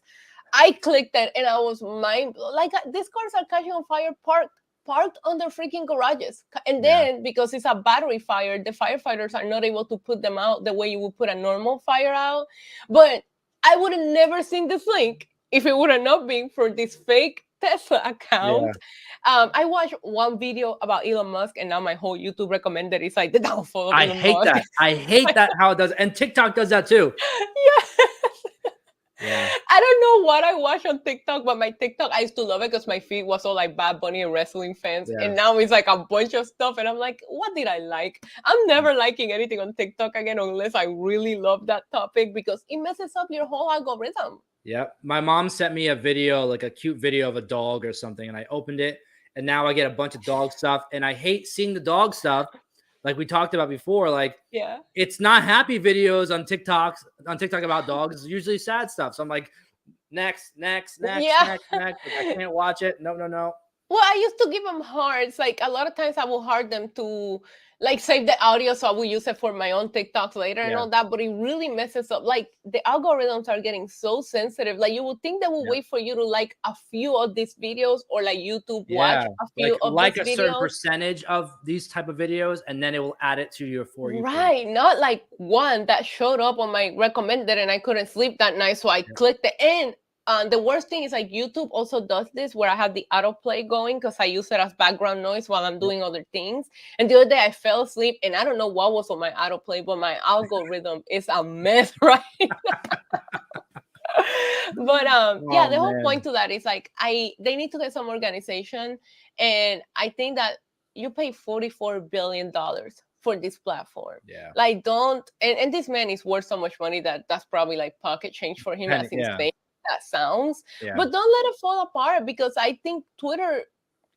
I clicked it and I was mind like, these cars are catching on fire parked on their freaking garages. And Yeah, then because it's a battery fire, the firefighters are not able to put them out the way you would put a normal fire out. But I would have never seen this link if it would have not been for this fake Tesla yeah. account. I watched one video about Elon Musk, and now my whole YouTube recommended is like the downfall of I Elon hate Musk. that. I hate that how it does, and TikTok does that too. Yeah. Yeah, I don't know what I watch on TikTok, but my TikTok, I used to love it because my feed was all like Bad Bunny and wrestling fans. yeah. And now it's like a bunch of stuff. And I'm like, what did I like? I'm never liking anything on TikTok again unless I really love that topic because it messes up your whole algorithm. Yeah. My mom sent me a video, like a cute video of a dog or something, and I opened it, and now I get a bunch of dog stuff, and I hate seeing the dog stuff, like we talked about before. Like, Yeah. it's not happy videos on TikTok about dogs. It's usually sad stuff. So I'm like, next, next, next, Yeah. next, next. Like, I can't watch it. No, no, no. Well, I used to give them hearts. Like a lot of times I will heart them to like save the audio so I will use it for my own TikToks later and Yeah, all that. But it really messes up. Like the algorithms are getting so sensitive. Like you would think they will yeah, wait for you to like a few of these videos or like YouTube watch yeah. a few of Like these a certain videos. percentage of these type of videos, and then it will add it to your For You page. Right, not like one that showed up on my recommended and I couldn't sleep that night, so I Yeah, clicked the end. The worst thing is like YouTube also does this where I have the autoplay going because I use it as background noise while I'm yeah. doing other things. And the other day I fell asleep and I don't know what was on my autoplay, but my algorithm is a mess, right? But yeah, Oh the whole man. point to that is like they need to get some organization, and I think that you pay $44 billion for this platform. Yeah. Like don't and this man is worth so much money that that's probably like pocket change for him, as Yeah. insane that sounds. Yeah. But don't let it fall apart because I think Twitter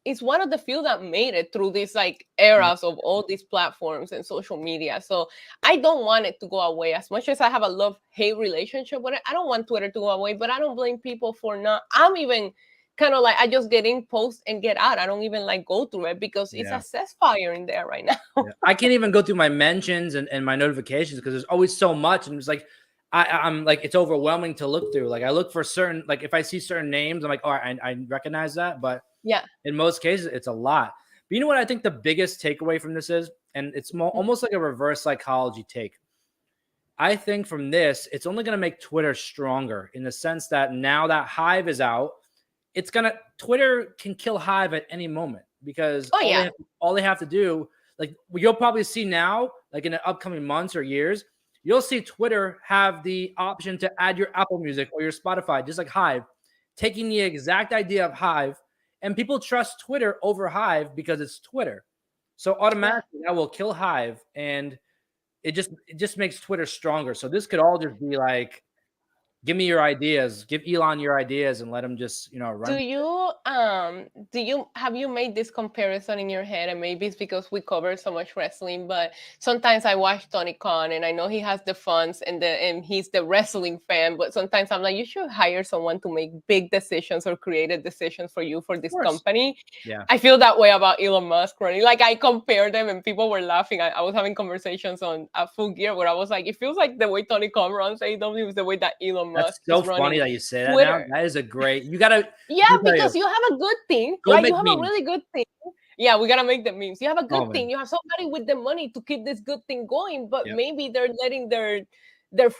is one of the few that made it through these like Yeah. eras of all these platforms and social media. So I don't want it to go away. As much as I have a love-hate relationship with it, I don't want Twitter to go away, but I don't blame people for not. I'm even kind of like, I just get in, post, and get out. I don't even like go through it because it's a Yeah. cessfire in there right now. Yeah. I can't even go through my mentions and my notifications because there's always so much. And it's like, I'm like, it's overwhelming to look through. Like, I look for certain, like, if I see certain names, I'm like, oh, I recognize that. But Yeah. in most cases, it's a lot. But you know what I think the biggest takeaway from this is? And it's almost like a reverse psychology take. I think from this, it's only going to make Twitter stronger in the sense that now that Hive is out, Twitter can kill Hive at any moment because Oh, yeah. all they have to do, like you'll probably see now, like in the upcoming months or years, you'll see Twitter have the option to add your Apple Music or your Spotify, just like Hive, taking the exact idea of Hive, and people trust Twitter over Hive because it's Twitter. So Yeah. automatically that will kill Hive, and it just makes Twitter stronger. So this could all just be like, give me your ideas, give Elon your ideas, and let him just run. Do you have you made this comparison in your head? And maybe it's because we cover so much wrestling, but sometimes I watch Tony Khan and I know he has the funds and he's the wrestling fan, but sometimes I'm like, you should hire someone to make big decisions or creative decisions for you for Of this course. company. Yeah. I feel that way about Elon Musk running. Like I compare them and people were laughing. I was having conversations on Full Gear where I was like, it feels like the way Tony Khan runs AEW is the way that Elon That's Musk so is funny running that you say that now. Twitter. That is a great. You gotta. Yeah, Let me tell you, because you have a good thing, go right? You make have a memes. really good thing. Yeah, we gotta make the memes. You have a good Oh man. thing. You have somebody with the money to keep this good thing going, but Yep. maybe they're letting their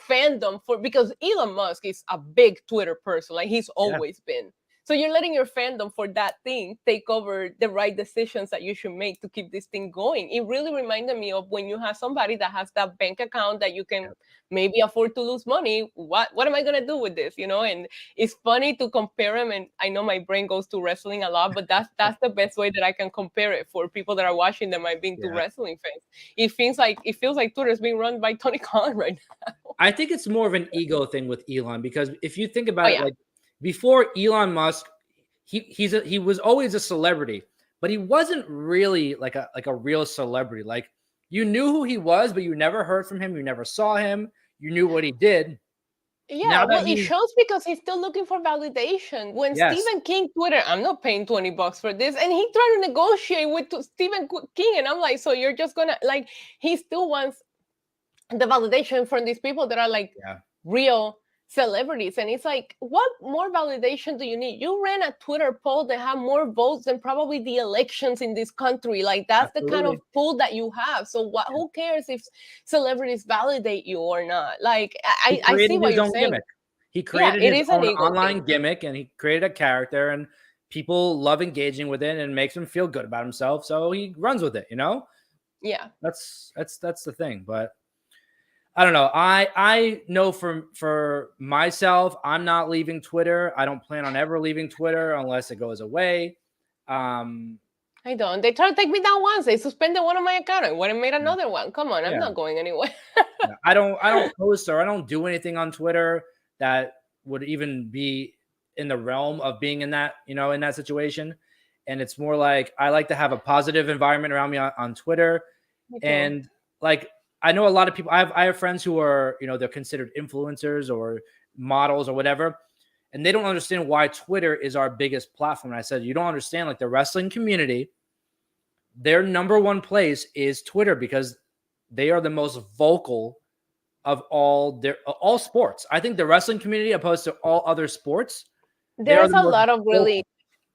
fandom for because Elon Musk is a big Twitter person, like he's Yeah. always been. So you're letting your fandom for that thing take over the right decisions that you should make to keep this thing going. It really reminded me of when you have somebody that has that bank account that you can maybe afford to lose money. What am I gonna do with this? And it's funny to compare them. And I know my brain goes to wrestling a lot, but that's the best way that I can compare it for people that are watching that might be into wrestling fans. It feels like Twitter is being run by Tony Khan right now. I think it's more of an ego thing with Elon, because if you think about Oh, it, like before Elon Musk, he was always a celebrity, but he wasn't really like a real celebrity. Like, you knew who he was, but you never heard from him. You never saw him. You knew what he did. Yeah, well, it shows because he's still looking for validation. When Stephen King Twitter, I'm not paying $20 for this, and he tried to negotiate with Stephen King, and I'm like, so you're just gonna like? He still wants the validation from these people that are like real celebrities, and it's like, what more validation do you need? You ran a Twitter poll that had more votes than probably the elections in this country. Like, that's the kind of pool that you have. So who cares if celebrities validate you or not? Like, I see what you're saying. Gimmick. He created his own online thing. gimmick, and he created a character, and people love engaging with it, and it makes him feel good about himself, so he runs with it. Yeah, that's the thing. But I don't know. I know for myself, I'm not leaving Twitter. I don't plan on ever leaving Twitter unless it goes away. I don't. They tried to take me down once. They suspended one of my accounts. I went and made another one. Come on, I'm not going anywhere. I don't post, or I don't do anything on Twitter that would even be in the realm of being in that, in that situation. And it's more like, I like to have a positive environment around me on Twitter. And like, I know a lot of people, I have friends who are, they're considered influencers or models or whatever, and they don't understand why Twitter is our biggest platform. And I said, you don't understand, like, the wrestling community, their number one place is Twitter, because they are the most vocal of all sports. I think the wrestling community, opposed to all other sports, there's a lot of really,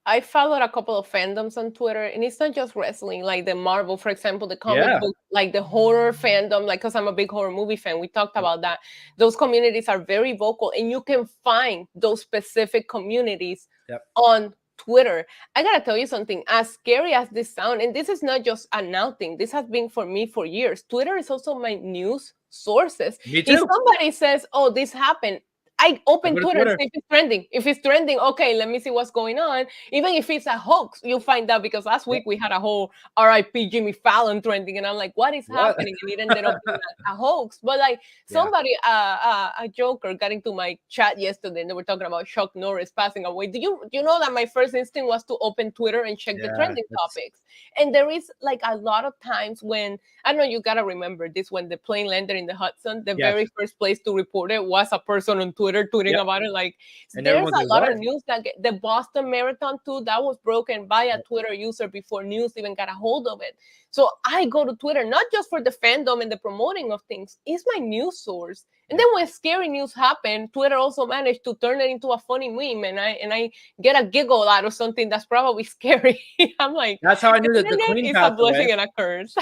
I followed a couple of fandoms on Twitter, and it's not just wrestling, like the Marvel, for example, the comic book, like the horror fandom, like, because I'm a big horror movie fan. We talked about that. Those communities are very vocal, and you can find those specific communities on Twitter. I gotta tell you something, as scary as this sounds, and this is not just a now thing, this has been for me for years. Twitter is also my news sources. Me too. If somebody says, oh, this happened, I open Twitter and see if it's trending. If it's trending, okay, let me see what's going on. Even if it's a hoax, you'll find out, because last week we had a whole RIP Jimmy Fallon trending, and I'm like, what is happening? And it ended up being a hoax. But like, somebody, a joker, got into my chat yesterday, and they were talking about Chuck Norris passing away. Do you know that my first instinct was to open Twitter and check the trending topics? And there is like a lot of times when, I don't know, you gotta remember this, when the plane landed in the Hudson, the very first place to report it was a person on Twitter tweeting about it. Like, and there's a lot of news that the Boston Marathon too, that was broken by a Twitter user before news even got a hold of it. So I go to Twitter not just for the fandom and the promoting of things, it's my news source. And then when scary news happen, Twitter also managed to turn it into a funny meme, and I get a giggle out of something that's probably scary. I'm like, that's how I knew that the Queen passed away. It's a blessing and a curse.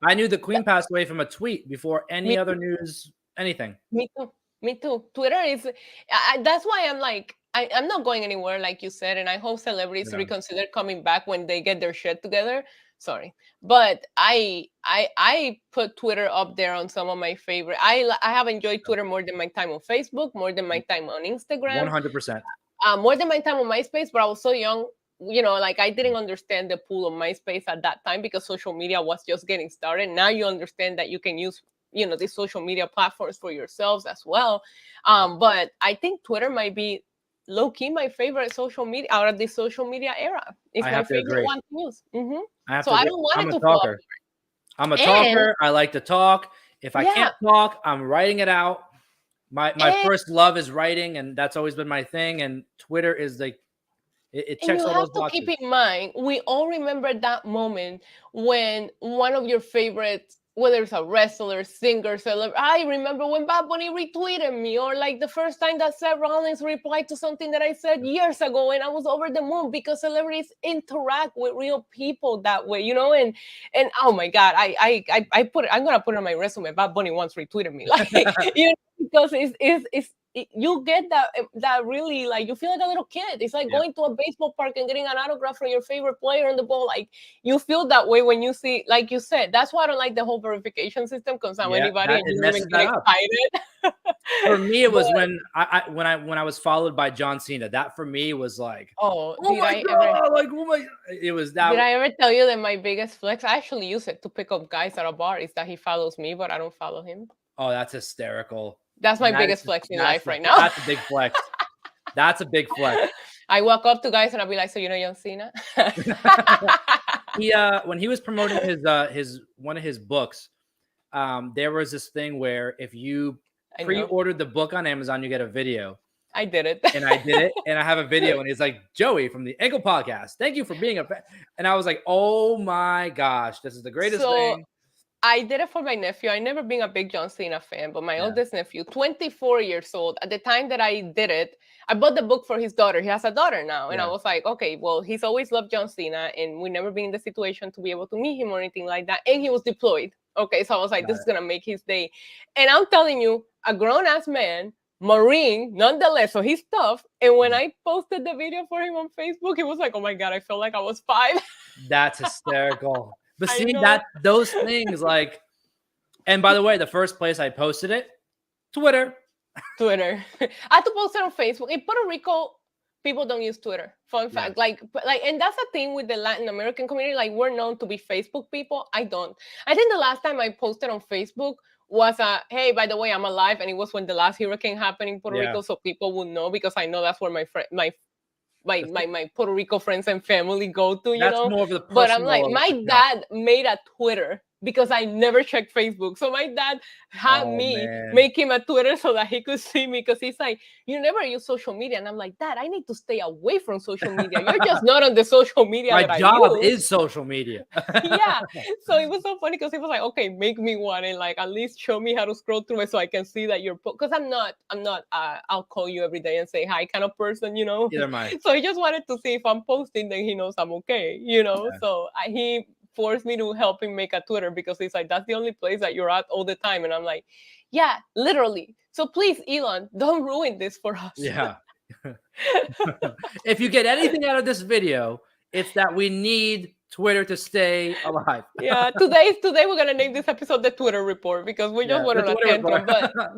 I knew the Queen passed away from a tweet before any other news, anything. Me too. Twitter is, that's why I'm like, I'm not going anywhere, like you said, and I hope celebrities reconsider coming back when they get their shit together. Sorry, but I put Twitter up there on some of my favorite. I have enjoyed Twitter more than my time on Facebook, more than my time on Instagram. 100%. More than my time on MySpace, but I was so young. Like, I didn't understand the pool of MySpace at that time, because social media was just getting started. Now you understand that you can use these social media platforms for yourselves as well. But I think Twitter might be low-key my favorite social media out of the social media era. It's my favorite one to use. So I don't want it to fall. I'm a talker. I like to talk. If I can't talk, I'm writing it out. My first love is writing, and that's always been my thing. And Twitter is like, it checks all those boxes. You have to keep in mind, we all remember that moment when one of your favorites, whether it's a wrestler, singer, celebrity. I remember when Bad Bunny retweeted me, or like the first time that Seth Rollins replied to something that I said years ago, and I was over the moon, because celebrities interact with real people that way, and oh my God, I'm gonna put it on my resume. Bad Bunny once retweeted me, like, because you get that really, like, you feel like a little kid. It's like going to a baseball park and getting an autograph from your favorite player on the ball. Like, you feel that way when you see, like you said. That's why I don't like the whole verification system, because I'm anybody and you even get excited. For me, it was when I was followed by John Cena. That for me was like, oh my god, like, oh my, it was that. Did I ever tell you that my biggest flex? I actually use it to pick up guys at a bar. Is that he follows me, but I don't follow him. Oh, that's hysterical. That's my biggest flex in life right now. That's a big flex. That's a big flex. I walk up to guys and I'll be like, so you know John Cena? When he was promoting his one of his books, there was this thing where if you pre-ordered the book on Amazon, you get a video. I did it. And I did it. And I have a video and he's like, Joey from the Ankle Podcast, thank you for being a fan. And I was like, oh my gosh, this is the greatest thing. I did it for my nephew. I never been a big John Cena fan, but my oldest nephew, 24 years old, at the time that I did it, I bought the book for his daughter. He has a daughter now. And I was like, okay, well, he's always loved John Cena and we never been in the situation to be able to meet him or anything like that. And he was deployed. Okay, so I was like, this is going to make his day. And I'm telling you, a grown-ass man, Marine, nonetheless, so he's tough. And when I posted the video for him on Facebook, he was like, oh my God, I felt like I was 5. That's hysterical. But see, those things, like, and by the way, the first place I posted it, Twitter. I had to post it on Facebook. In Puerto Rico, people don't use Twitter. Fun fact. Like, and that's the thing with the Latin American community. Like, we're known to be Facebook people. I don't. I think the last time I posted on Facebook was hey, by the way, I'm alive. And it was when the last hurricane happened in Puerto Rico. So people would know, because I know that's where my Puerto Rico friends and family go to, you know. More of the but I'm like, my dad made a Twitter because I never checked Facebook. So my dad had me make him a Twitter so that he could see me, because he's like, you never use social media. And I'm like, Dad, I need to stay away from social media. You're just not on the social media. My job is social media. Yeah. So it was so funny because he was like, okay, make me one and like at least show me how to scroll through it so I can see that you're, because I'm not I'll call you every day and say hi kind of person, you know. Either mine. So he just wanted to see if I'm posting, then he knows I'm okay, you know. So he forced me to help him make a Twitter, because he's like, that's the only place that you're at all the time. And I'm like, yeah, literally. So please, Elon, don't ruin this for us. Yeah. If you get anything out of this video, it's that we need Twitter to stay alive. Yeah, today we're gonna name this episode the Twitter Report, because we just went on a tantrum.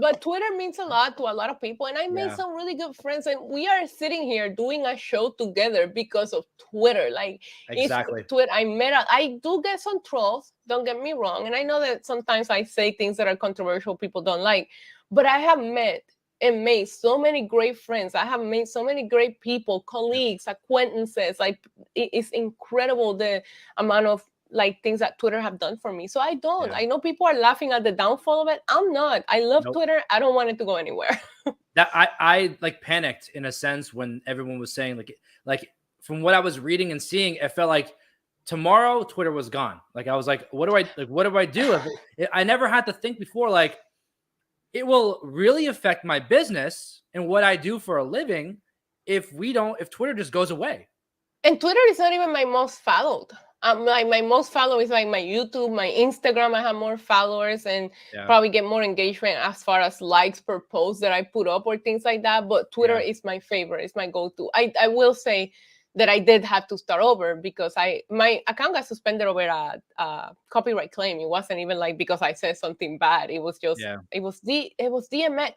But Twitter means a lot to a lot of people, and I made some really good friends, and we are sitting here doing a show together because of Twitter. Like, exactly, Twitter. I do get some trolls. Don't get me wrong, and I know that sometimes I say things that are controversial, people don't like, but I have met and made so many great friends. I have made so many great people, colleagues, acquaintances. Like, it's incredible the amount of like things that Twitter have done for me. So I don't. I know people are laughing at the downfall of it. I'm not. I love Twitter. I don't want it to go anywhere. That I like panicked in a sense when everyone was saying like from what I was reading and seeing, it felt like tomorrow Twitter was gone. Like, I was like, what do I do? I never had to think before, like, it will really affect my business and what I do for a living if Twitter just goes away. And Twitter is not even my most followed. Like, my most followed is like my YouTube, my Instagram. I have more followers and probably get more engagement as far as likes per post that I put up or things like that. But Twitter is my favorite. It's my go-to. I will say that I did have to start over because my account got suspended over a copyright claim. It wasn't even like because I said something bad. It was just it was DMX.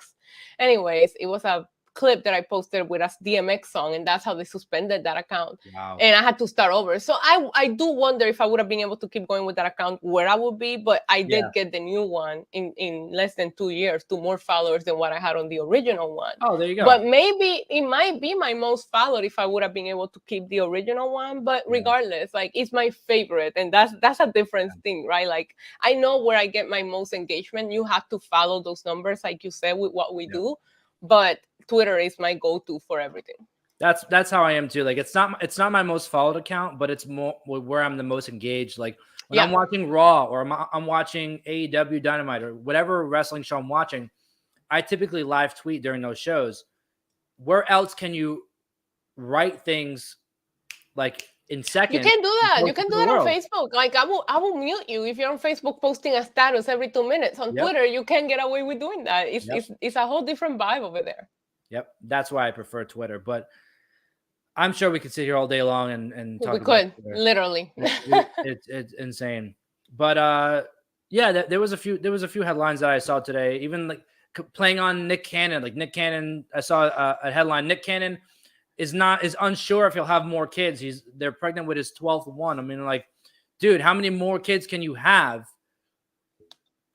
Anyways, it was a clip that I posted with a DMX song, and that's how they suspended that account. Wow. And I had to start over. So I do wonder if I would have been able to keep going with that account, where I would be. But I did get the new one in less than 2 years, 2 more followers than what I had on the original one. Oh, there you go. But maybe it might be my most followed if I would have been able to keep the original one. But regardless, like, it's my favorite, and that's a different thing, right? Like, I know where I get my most engagement. You have to follow those numbers, like you said, with what we do. But Twitter is my go-to for everything. That's how I am too. Like, it's not my most followed account, but it's more where I'm the most engaged. Like, when I'm watching Raw or I'm watching AEW Dynamite or whatever wrestling show I'm watching, I typically live tweet during those shows. Where else can you write things like in You seconds can do and that. You post it can to do the that on world. Facebook. Like I will mute you if you're on Facebook posting a status every 2 minutes. On Yep. Twitter, you can't get away with doing that. It's Yep. it's it's a whole different vibe over there. Yep. That's why I prefer Twitter. But I'm sure we could sit here all day long and We talk about could Twitter. literally. It's insane. But yeah, there was a few headlines that I saw today. Even like playing on Nick Cannon. Like Nick Cannon, I saw a headline. Nick Cannon is unsure if he'll have more kids. They're pregnant with his 12th one. I mean, like, dude, how many more kids can you have?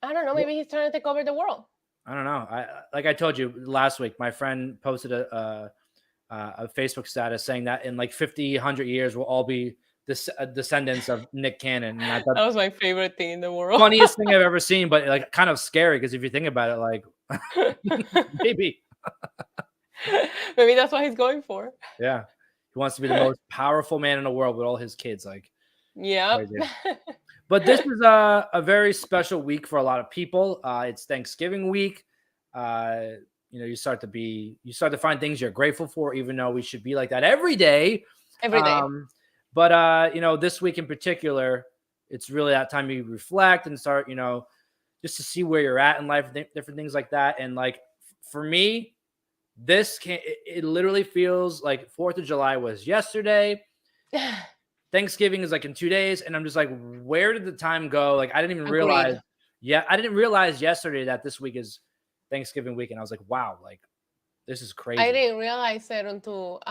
I don't know. Maybe he's trying to take over the world. I don't know. Like I told you last week, my friend posted a Facebook status saying that in like 50, 100 years, we'll all be descendants of Nick Cannon. And I thought That was my favorite thing in the world. funniest thing I've ever seen, but like kind of scary because if you think about it, like maybe. Maybe that's what he's going for. Yeah. He wants to be the most powerful man in the world with all his kids. Like, yeah. But this is a very special week for a lot of people. It's Thanksgiving week. You start to find things you're grateful for, even though we should be like that every day. Every day. But this week in particular, it's really that time you reflect and start, just to see where you're at in life, different things like that. And like for me, it literally feels like 4th of July was yesterday. Thanksgiving is like in 2 days, and I'm just like, where did the time go? Like I didn't even realize. Yeah, I didn't realize yesterday that this week is Thanksgiving week, and I was like, wow, like this is crazy. I didn't realize it until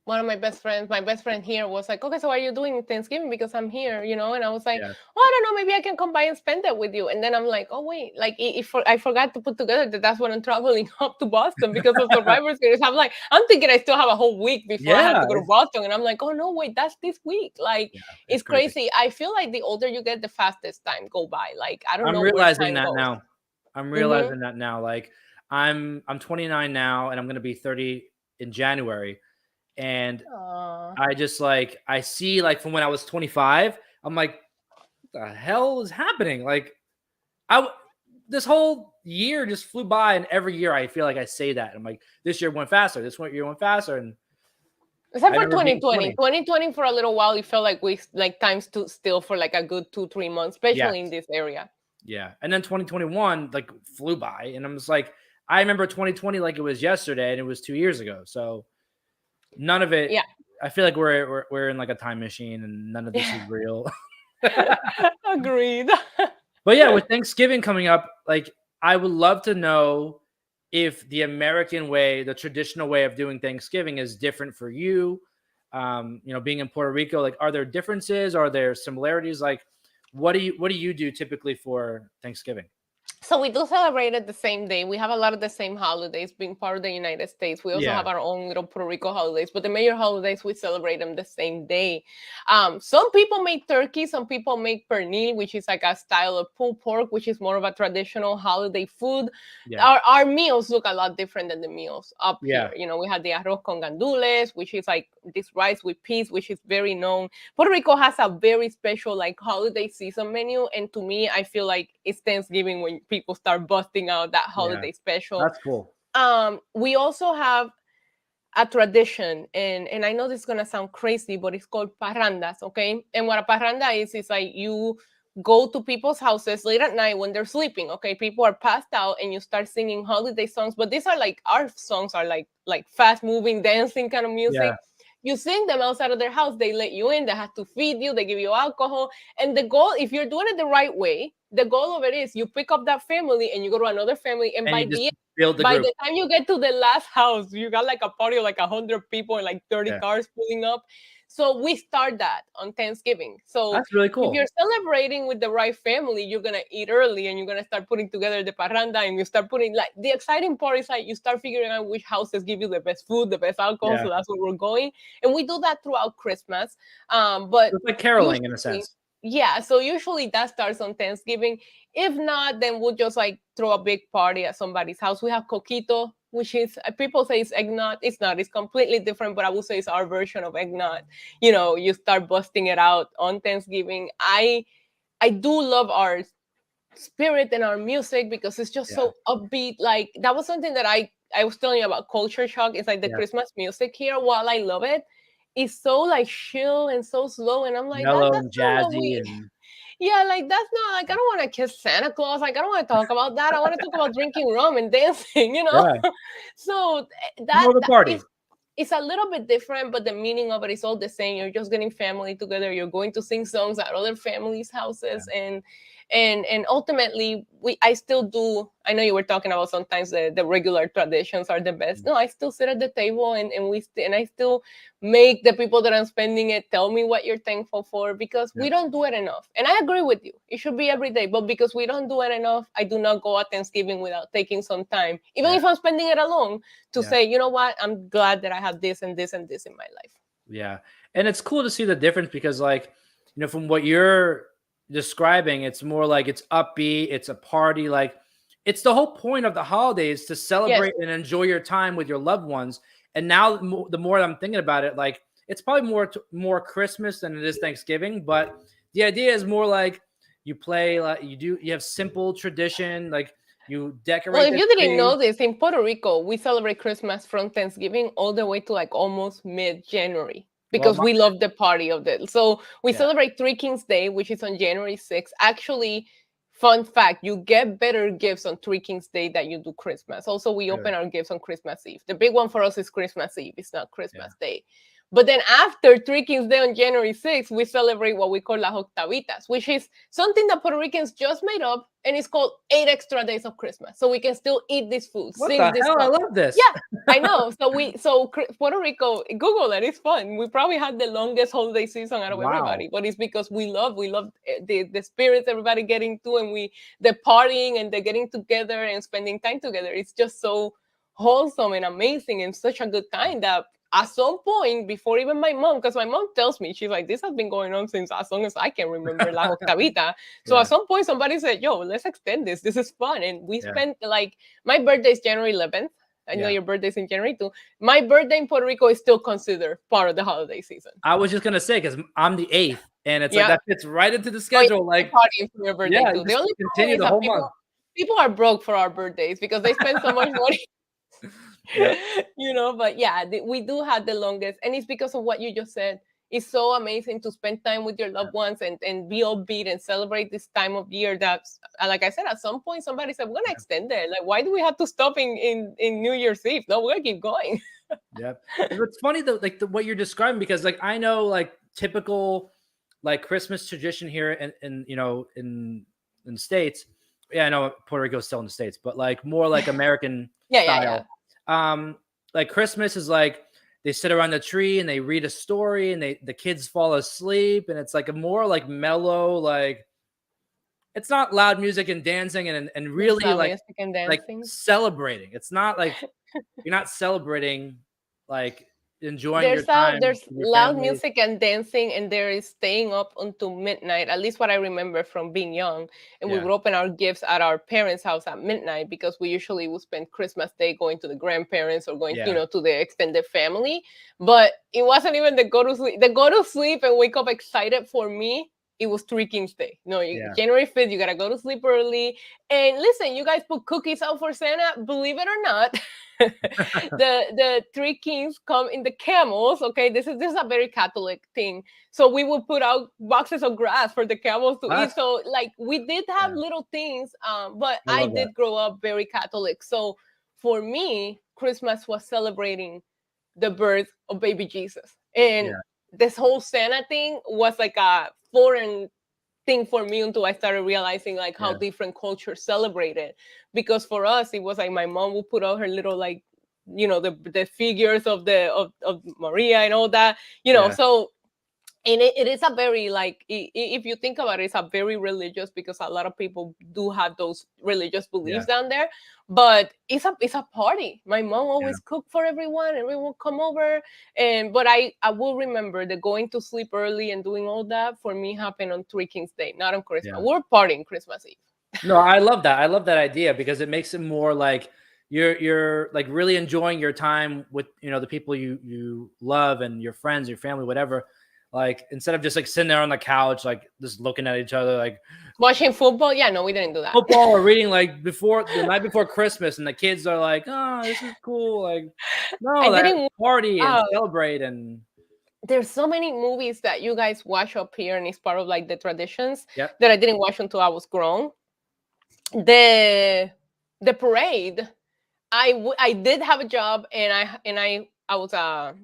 one of my best friend here was like, okay, so what are you doing Thanksgiving? Because I'm here, and I was like, oh, I don't know, maybe I can come by and spend it with you. And then I'm like, oh wait, like I forgot to put together that's when I'm traveling up to Boston because of Survivor Series. I'm thinking I still have a whole week before I have to go to Boston, and I'm like, oh no, wait, that's this week. Like it's crazy. I feel like the older you get, the fastest time go by. Like I don't know. I'm realizing that now. I'm realizing that now. Like I'm 29 now, and I'm gonna be 30 in January. And I just like, I see like from when I was 25, I'm like, what the hell is happening? Like this whole year just flew by, and every year I feel like I say that. I'm like, this year went faster. This year went faster. And except for 2020 for a little while, it felt like time stood still for like a good 2-3 months, especially in this area. Yeah. And then 2021 like flew by, and I'm just like, I remember 2020 like it was yesterday, and it was 2 years ago. So none of it. Yeah. I feel like we're in like a time machine, and none of this is real. Agreed. But yeah, with Thanksgiving coming up, like I would love to know if the American way, the traditional way of doing Thanksgiving is different for you. Being in Puerto Rico, like are there differences? Are there similarities? Like what do you do typically for Thanksgiving? So we do celebrate it the same day. We have a lot of the same holidays being part of the United States. We also have our own little Puerto Rico holidays, but the major holidays, we celebrate them the same day. Some people make turkey. Some people make pernil, which is like a style of pulled pork, which is more of a traditional holiday food. Yeah. Our meals look a lot different than the meals up here. We have the arroz con gandules, which is like this rice with peas, which is very known. Puerto Rico has a very special like holiday season menu. And to me, I feel like it's Thanksgiving when people start busting out that holiday special. That's cool. We also have a tradition, and I know this is gonna sound crazy, but it's called parrandas, okay? And what a parranda is like you go to people's houses late at night when they're sleeping, okay? People are passed out, and you start singing holiday songs, but these are like, our songs are like fast moving, dancing kind of music. Yeah. You sing them outside of their house. They let you in. They have to feed you. They give you alcohol. And the goal, if you're doing it the right way, the goal of it is you pick up that family and you go to another family. And by the time you get to the last house, you got like a party of like 100 people and like 30 cars pulling up. So we start that on Thanksgiving. So that's really cool. If you're celebrating with the right family, you're going to eat early and you're going to start putting together the parranda, and you start putting like the exciting part is like you start figuring out which houses give you the best food, the best alcohol. So that's where we're going. And we do that throughout Christmas. But it's like caroling in a sense. Yeah. So usually that starts on Thanksgiving. If not, then we'll just like throw a big party at somebody's house. We have coquito, which is, people say it's eggnog. It's not. It's completely different, but I would say it's our version of eggnog. You start busting it out on Thanksgiving. I do love our spirit and our music because it's just so upbeat. Like that was something that I was telling you about culture shock. It's like the Christmas music here. While I love it, is so like chill and so slow, and I'm like, Mellow that's and not what jazzy, we. and Yeah, like that's not like I don't want to kiss Santa Claus. Like I don't want to talk about that. I want to talk about drinking rum and dancing, you know. yeah, So more of a that party. is it's a little bit different, but the meaning of it is all the same. You're just getting family together. You're going to sing songs at other families' Yeah, houses, and ultimately, I still do. I know you were talking about sometimes the regular traditions are the best. mm, No, I still sit at the table and I still make the people that I'm spending it tell me what you're thankful for, because yeah, we don't do it enough. And I agree with you. It should be every day, but because we don't do it enough, I do not go at Thanksgiving without taking some time, even yeah, if I'm spending it alone, to yeah, say, you know what, I'm glad that I have this and this and this in my life. yeah. And it's cool to see the difference because, like, from what you're describing, it's more like it's upbeat, it's a party. Like, it's the whole point of the holidays to Yes. celebrate and enjoy your time with your loved ones. And now, the more I'm thinking about it, like, it's probably more Christmas than it is Thanksgiving. But the idea is more like you play, like you have simple tradition, like you Well, decorate if the you didn't tree. know this, in Puerto Rico, we celebrate Christmas from Thanksgiving all the way to like almost mid-January, Well, because we love the party of it. So we yeah, celebrate Three Kings Day, which is on January 6th. Actually, fun fact, you get better gifts on Three Kings Day than you do Christmas. Also, we really, open our gifts on Christmas Eve. The big one for us is Christmas Eve. It's not yeah. Christmas Day. But then after Three Kings Day on January 6th, we celebrate what we call las octavitas, which is something that Puerto Ricans just made up, and it's called 8 extra days of Christmas. So we can still eat this food, What sing the this hell? I song. love this. Yeah, I know. Puerto Rico, Google it. It's fun. We probably had the longest holiday season out of Wow. everybody, but it's because we love the spirits everybody getting to, and the partying and the getting together and spending time together. It's just so wholesome and amazing and such a good time that at some point, before even my mom, because my mom tells me, she's like, this has been going on since as long as I can remember, La Octavita. So at Yeah, some point, somebody said, yo, let's extend this. This is fun. And we yeah, spent like, my birthday is January 11th. I know yeah. your birthday's in January too. My birthday in Puerto Rico is still considered part of the holiday season. I was just gonna say because I'm the 8th, and it's like Yeah. that fits right into the Oh, yeah. schedule. We Like, partying for your birthday yeah, you too. The just only problem continue is the that whole month. people are broke for our birthdays because they spend so much money. Yeah, But yeah, we do have the longest, and it's because of what you just said. It's so amazing to spend time with your yeah, loved ones and be upbeat and celebrate this time of year. That's like I said, at some point somebody said we're gonna yeah, extend it. Like, why do we have to stop in New Year's Eve? No, we're gonna keep going. yeah. It's funny though, like what you're describing, because like I know like typical like Christmas tradition here in in the States. Yeah, I know Puerto Rico's still in the States, but like more like American Yeah, yeah, yeah. style. Like Christmas is like they sit around the tree and they read a story and the kids fall asleep, and it's like a more like mellow, like it's not loud music and dancing and There's really loud music and like dancing. celebrating. It's not like you're not celebrating, like enjoying your time There's with your loud family. music and dancing, and there is staying up until midnight. At least what I remember from being young. And we Yeah, would open our gifts at our parents' house at midnight, because we usually would spend Christmas Day going to the grandparents or going, yeah, to the extended family. But it wasn't even the go to sleep. The go to sleep and wake up excited for me. It was Three Kings Day. No, yeah, January 5th, you gotta go to sleep early. And listen, you guys put cookies out for Santa, believe it or not. The Three Kings come in the camels. Okay, this is a very Catholic thing. So we would put out boxes of grass for the camels to eat. that's So like we did have yeah, little things, but I I love that. did grow up very Catholic. So for me, Christmas was celebrating the birth of baby Jesus, and Yeah, this whole Santa thing was like a foreign thing for me until I started realizing like how yeah, different cultures celebrated. Because for us, it was like my mom would put out her little like, the figures of Maria and all that. yeah, So and it is a very like if you think about it, it's a very religious, because a lot of people do have those religious yeah, beliefs down there. But it's a party. My mom yeah, always cooked for everyone would come over. But I will remember that going to sleep early and doing all that for me happened on Three Kings Day, not on Christmas. yeah. We're partying Christmas Eve. No, I love that. I love that idea because it makes it more like you're like really enjoying your time with the people you love and your friends, your family, whatever. Like instead of just like sitting there on the couch, like just looking at each other, like Watching football, yeah, no, we didn't do that. football or reading like before the night before Christmas, and the kids are like, "Oh, this is cool." Like, I no, that didn't party and uh, celebrate and there's so many movies that you guys watch up here, and it's part of like the traditions Yep. that I didn't watch until I was grown. The parade. I did have a job, and I was a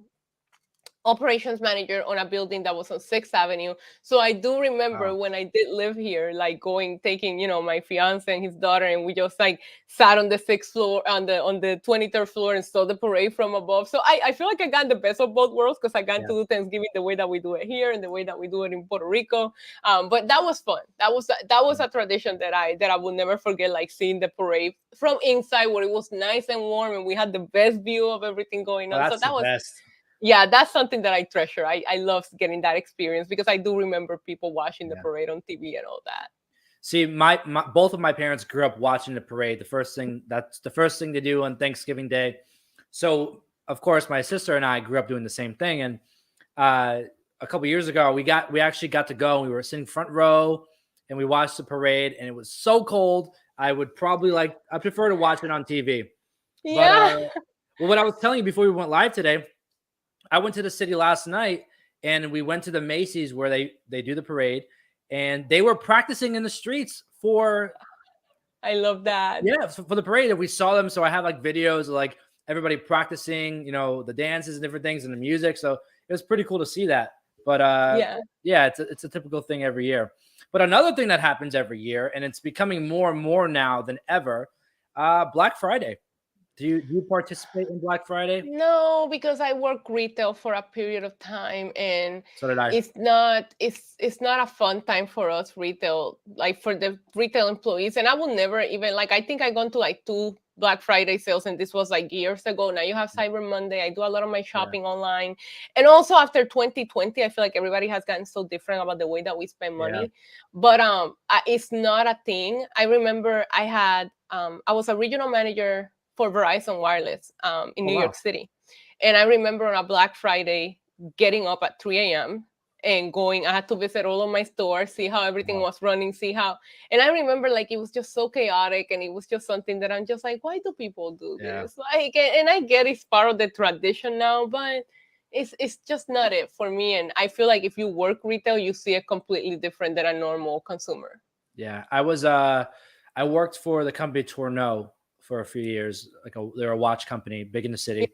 operations manager on a building that was on 6th Avenue. So I do remember Wow. when I did live here, like taking, my fiance and his daughter, and we just like sat on the 6th floor, on the 23rd floor, and saw the parade from above. So I feel like I got the best of both worlds, because I got Yeah. to do Thanksgiving the way that we do it here and the way that we do it in Puerto Rico. But that was fun. That was a tradition that I will never forget, like seeing the parade from inside, where it was nice and warm, and we had the best view of everything going Well, on. So that's the that was, best. yeah, that's something that I treasure. I love getting that experience, because I do remember people watching the Yeah. parade on TV and all that. See, my both of my parents grew up watching the parade. That's the first thing to do on Thanksgiving Day. So of course, my sister and I grew up doing the same thing. And a couple years ago, we actually got to go. We were sitting front row, and we watched the parade. And it was so cold. I prefer to watch it on TV. But Yeah. well, what I was telling you before we went live today, I went to the city last night, and we went to the Macy's where they do the parade, and they were practicing in the streets for I love that. for the parade. And we saw them. So I have like videos of like everybody practicing, the dances and different things and the music. So it was pretty cool to see that. But Yeah. yeah, it's a typical thing every year. But another thing that happens every year, and it's becoming more and more now than ever, Black Friday. Do you participate in Black Friday? No, because I work retail for a period of time, and So did I. it's not a fun time for us retail, like for the retail employees. And I will never even, like, I think I gone to like 2 Black Friday sales, and this was like years ago. Now you have Cyber Monday. I do a lot of my Yeah. shopping online. And also after 2020, I feel like everybody has gotten so different about the way that we spend Yeah. money. But it's not a thing. I remember I was a regional manager for Verizon Wireless in Oh, New wow. York City. And I remember on a Black Friday getting up at 3 a.m. and going. I had to visit all of my stores, see how everything Wow. was running, and I remember like it was just so chaotic, and it was just something that I'm just like, why do people do Yeah. this? Like, and I get it's part of the tradition now, but it's just not it for me. And I feel like if you work retail, you see it completely different than a normal consumer. Yeah. I worked for the company Tourneau for a few years. They're a watch company, big in the city.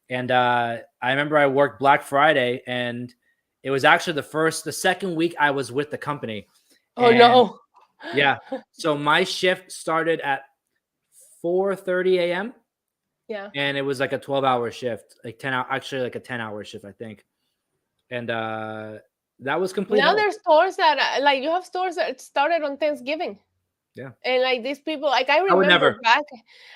And I remember I worked Black Friday, and it was actually the second week I was with the company. Oh And no. yeah. So my shift started at 4:30 a.m. Yeah. and it was like a 12-hour shift, like 10 hour, actually like a 10-hour shift, I think. And that was complete Now hell. there's stores that like you have stores that started on Thanksgiving. Yeah. And like these people, like I I would remember never.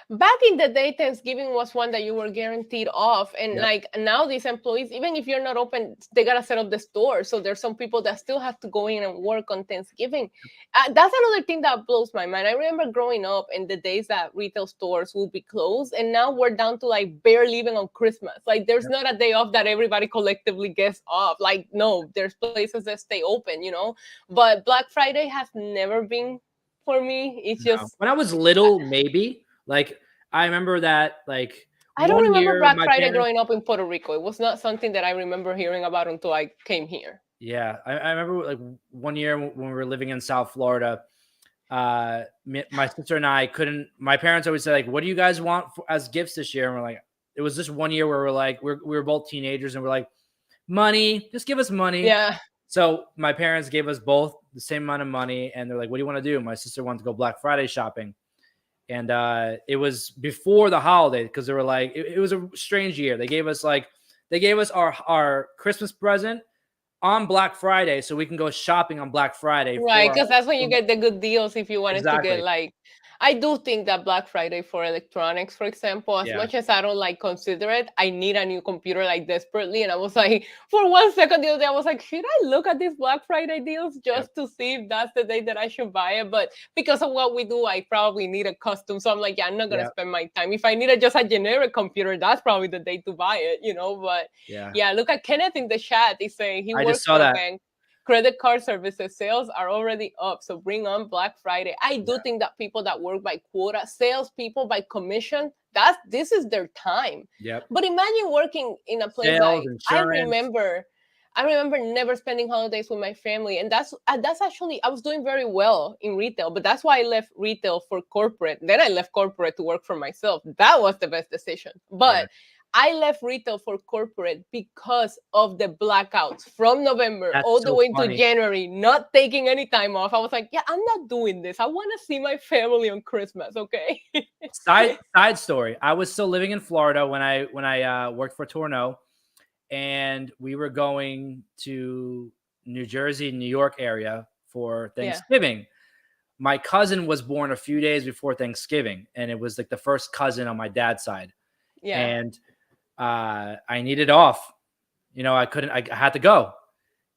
back in the day, Thanksgiving was one that you were guaranteed off. And Yep. like now these employees, even if you're not open, they gotta set up the store. So there's some people that still have to go in and work on Thanksgiving. That's another thing that blows my mind. I remember growing up in the days that retail stores will be closed, and now we're down to like barely even on Christmas. Like there's Yep. not a day off that everybody collectively gets off. Like no, there's places that stay open, But Black Friday has never been for me. It's No. just When I was little, maybe. Like I remember that like I don't one remember year Black my Friday parents. growing up in Puerto Rico. It was not something that I remember hearing about until I came here. Yeah, I remember like one year when we were living in South Florida. My sister and I couldn't. My parents always said like, "What do you guys want as gifts this year?" And we're like, it was just one year where we're like, we were both teenagers, and we're like, money, just give us money. Yeah. So my parents gave us both the same amount of money, and they're like, "What do you want to do?" My sister wanted to go Black Friday shopping, and it was before the holiday because they were like, it was a strange year. They gave us our Christmas present on Black Friday, so we can go shopping on Black Friday Right, for because that's when you get the good deals if you wanted to get exactly. like. I do think that Black Friday for electronics, for example, as Yeah, much as I don't like consider it, I need a new computer like desperately. And I was like, for 1 second the other day, I was like, should I look at these Black Friday deals yep, just to see if that's the day that I should buy it? But because of what we do, I probably need a custom. So I'm like, yeah, I'm not gonna yep, spend my time. If I need just a generic computer, that's probably the day to buy it. But yeah. yeah, look at Kenneth in the chat. He's saying he I just works saw for a that. bank. Credit card services sales are already up, so bring on Black Friday. I do think that people that work by quota, sales people by commission, this is their time. Yep. But imagine working in a place Sales, like I insurance. remember I remember never spending holidays with my family, and that's actually I was doing very well in retail, but that's why I left retail for corporate. Then I left corporate to work for myself. That was the best decision. Yeah. But I left retail for corporate because of the blackouts from November That's all the so way into funny. January, not taking any time off. I was like, yeah, I'm not doing this. I want to see my family on Christmas, okay? Side story. I was still living in Florida when I worked for Tourneau, and we were going to New Jersey, New York area for Yeah, Thanksgiving. My cousin was born a few days before Thanksgiving, and it was like the first cousin on my dad's side. yeah. And I needed off. You know, I couldn't. I had to go,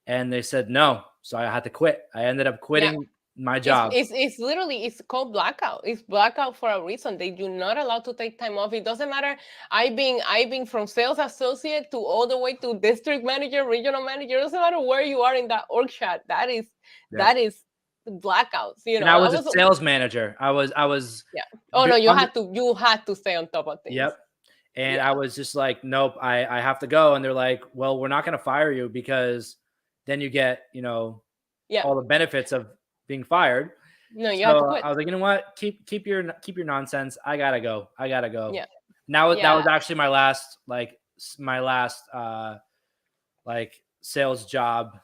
and they said no, so I had to quit. I ended up Yeah. quitting my It's, job. it's it's literally it's called blackout. It's blackout for a reason. They do not allow to take time off. It doesn't matter. I being from sales associate to all the way to district manager, regional manager. It doesn't matter where you are in that org chart. Yep. That is blackouts. You And know, I I was a was sales manager. I was. yeah. Oh no, Under, you had to stay on top of things. yep. And I Yeah, was just like, nope, I have to go. And they're like, well, we're not going to fire you because then you get, you know, yeah. all the benefits of being fired. No, you have to So quit. I was like, you know what? Keep your nonsense. I gotta go. I gotta go. Yeah, Now that yeah, was actually my last like sales job,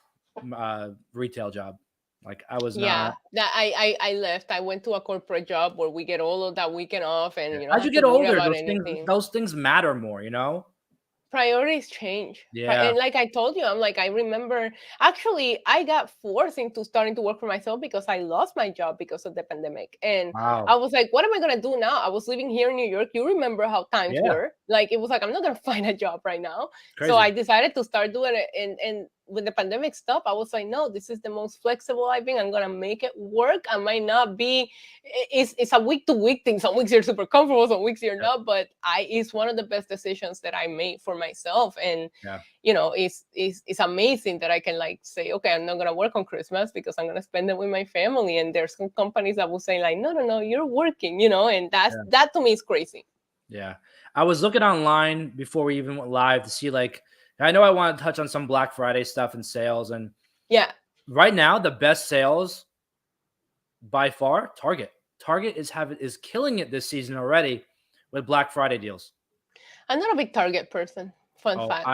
retail job. Like I was yeah. not. That I left. I went to a corporate job where we get all of that weekend off, and you don't As you have to get worry older, about anything. those things matter more. You know. Priorities change. Yeah. And like I told you, I'm like, I remember actually I got forced into starting to work for myself because I lost my job because of the pandemic. And I Wow. was like, what am I gonna do now? I was living here in New York. You remember how times Yeah. were. Like it was like I'm not gonna find a job right now. So Crazy. I decided to start doing it. And when the pandemic stopped, I was like, no, this is the most flexible I've been. I'm gonna make it work. I might not be it's a week to week thing. Some weeks you're super comfortable, some weeks you're Yep. not. But it's one of the best decisions that I made for myself. And Yeah. you know, it's amazing that I can like say, okay, I'm not gonna work on Christmas because I'm gonna spend it with my family. And there's some companies that will say like, no, you're working, you know, and Yeah. that to me is crazy. Yeah. I was looking online before we even went live to see like I know I want to touch on some Black Friday stuff and sales, and Yeah. right now the best sales by far Target. Target is killing it this season already with Black Friday deals. I'm not a big Target person. Fun Oh, fact.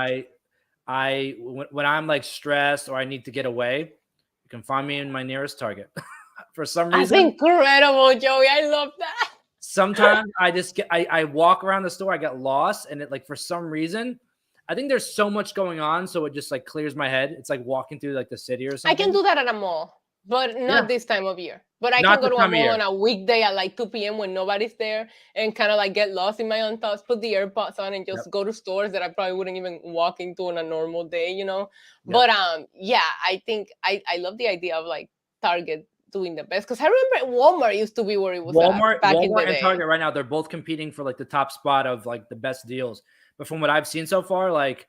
when I'm like stressed or I need to get away, you can find me in my nearest Target. For some That's reason, incredible, Joey. I love that. sometimes I just get I walk around the store, I get lost, and it like for some reason, I think there's so much going on, so it just like clears my head. It's like walking through like the city or I can something. do that at a mall, but Yeah, not this time of year. But I can not go this to a time of mall year. on a weekday at like 2 p.m. when nobody's there and kind of like get lost in my own thoughts, put the AirPods on and Yep, just go to stores that I probably wouldn't even walk into on a normal day, you know? yep. But yeah, I think I love the idea of like Target doing the best. Because I remember Walmart used to be where it was at back in the Walmart and day. Target right now, they're both competing for like the top spot of like the best deals. But from what I've seen so far, like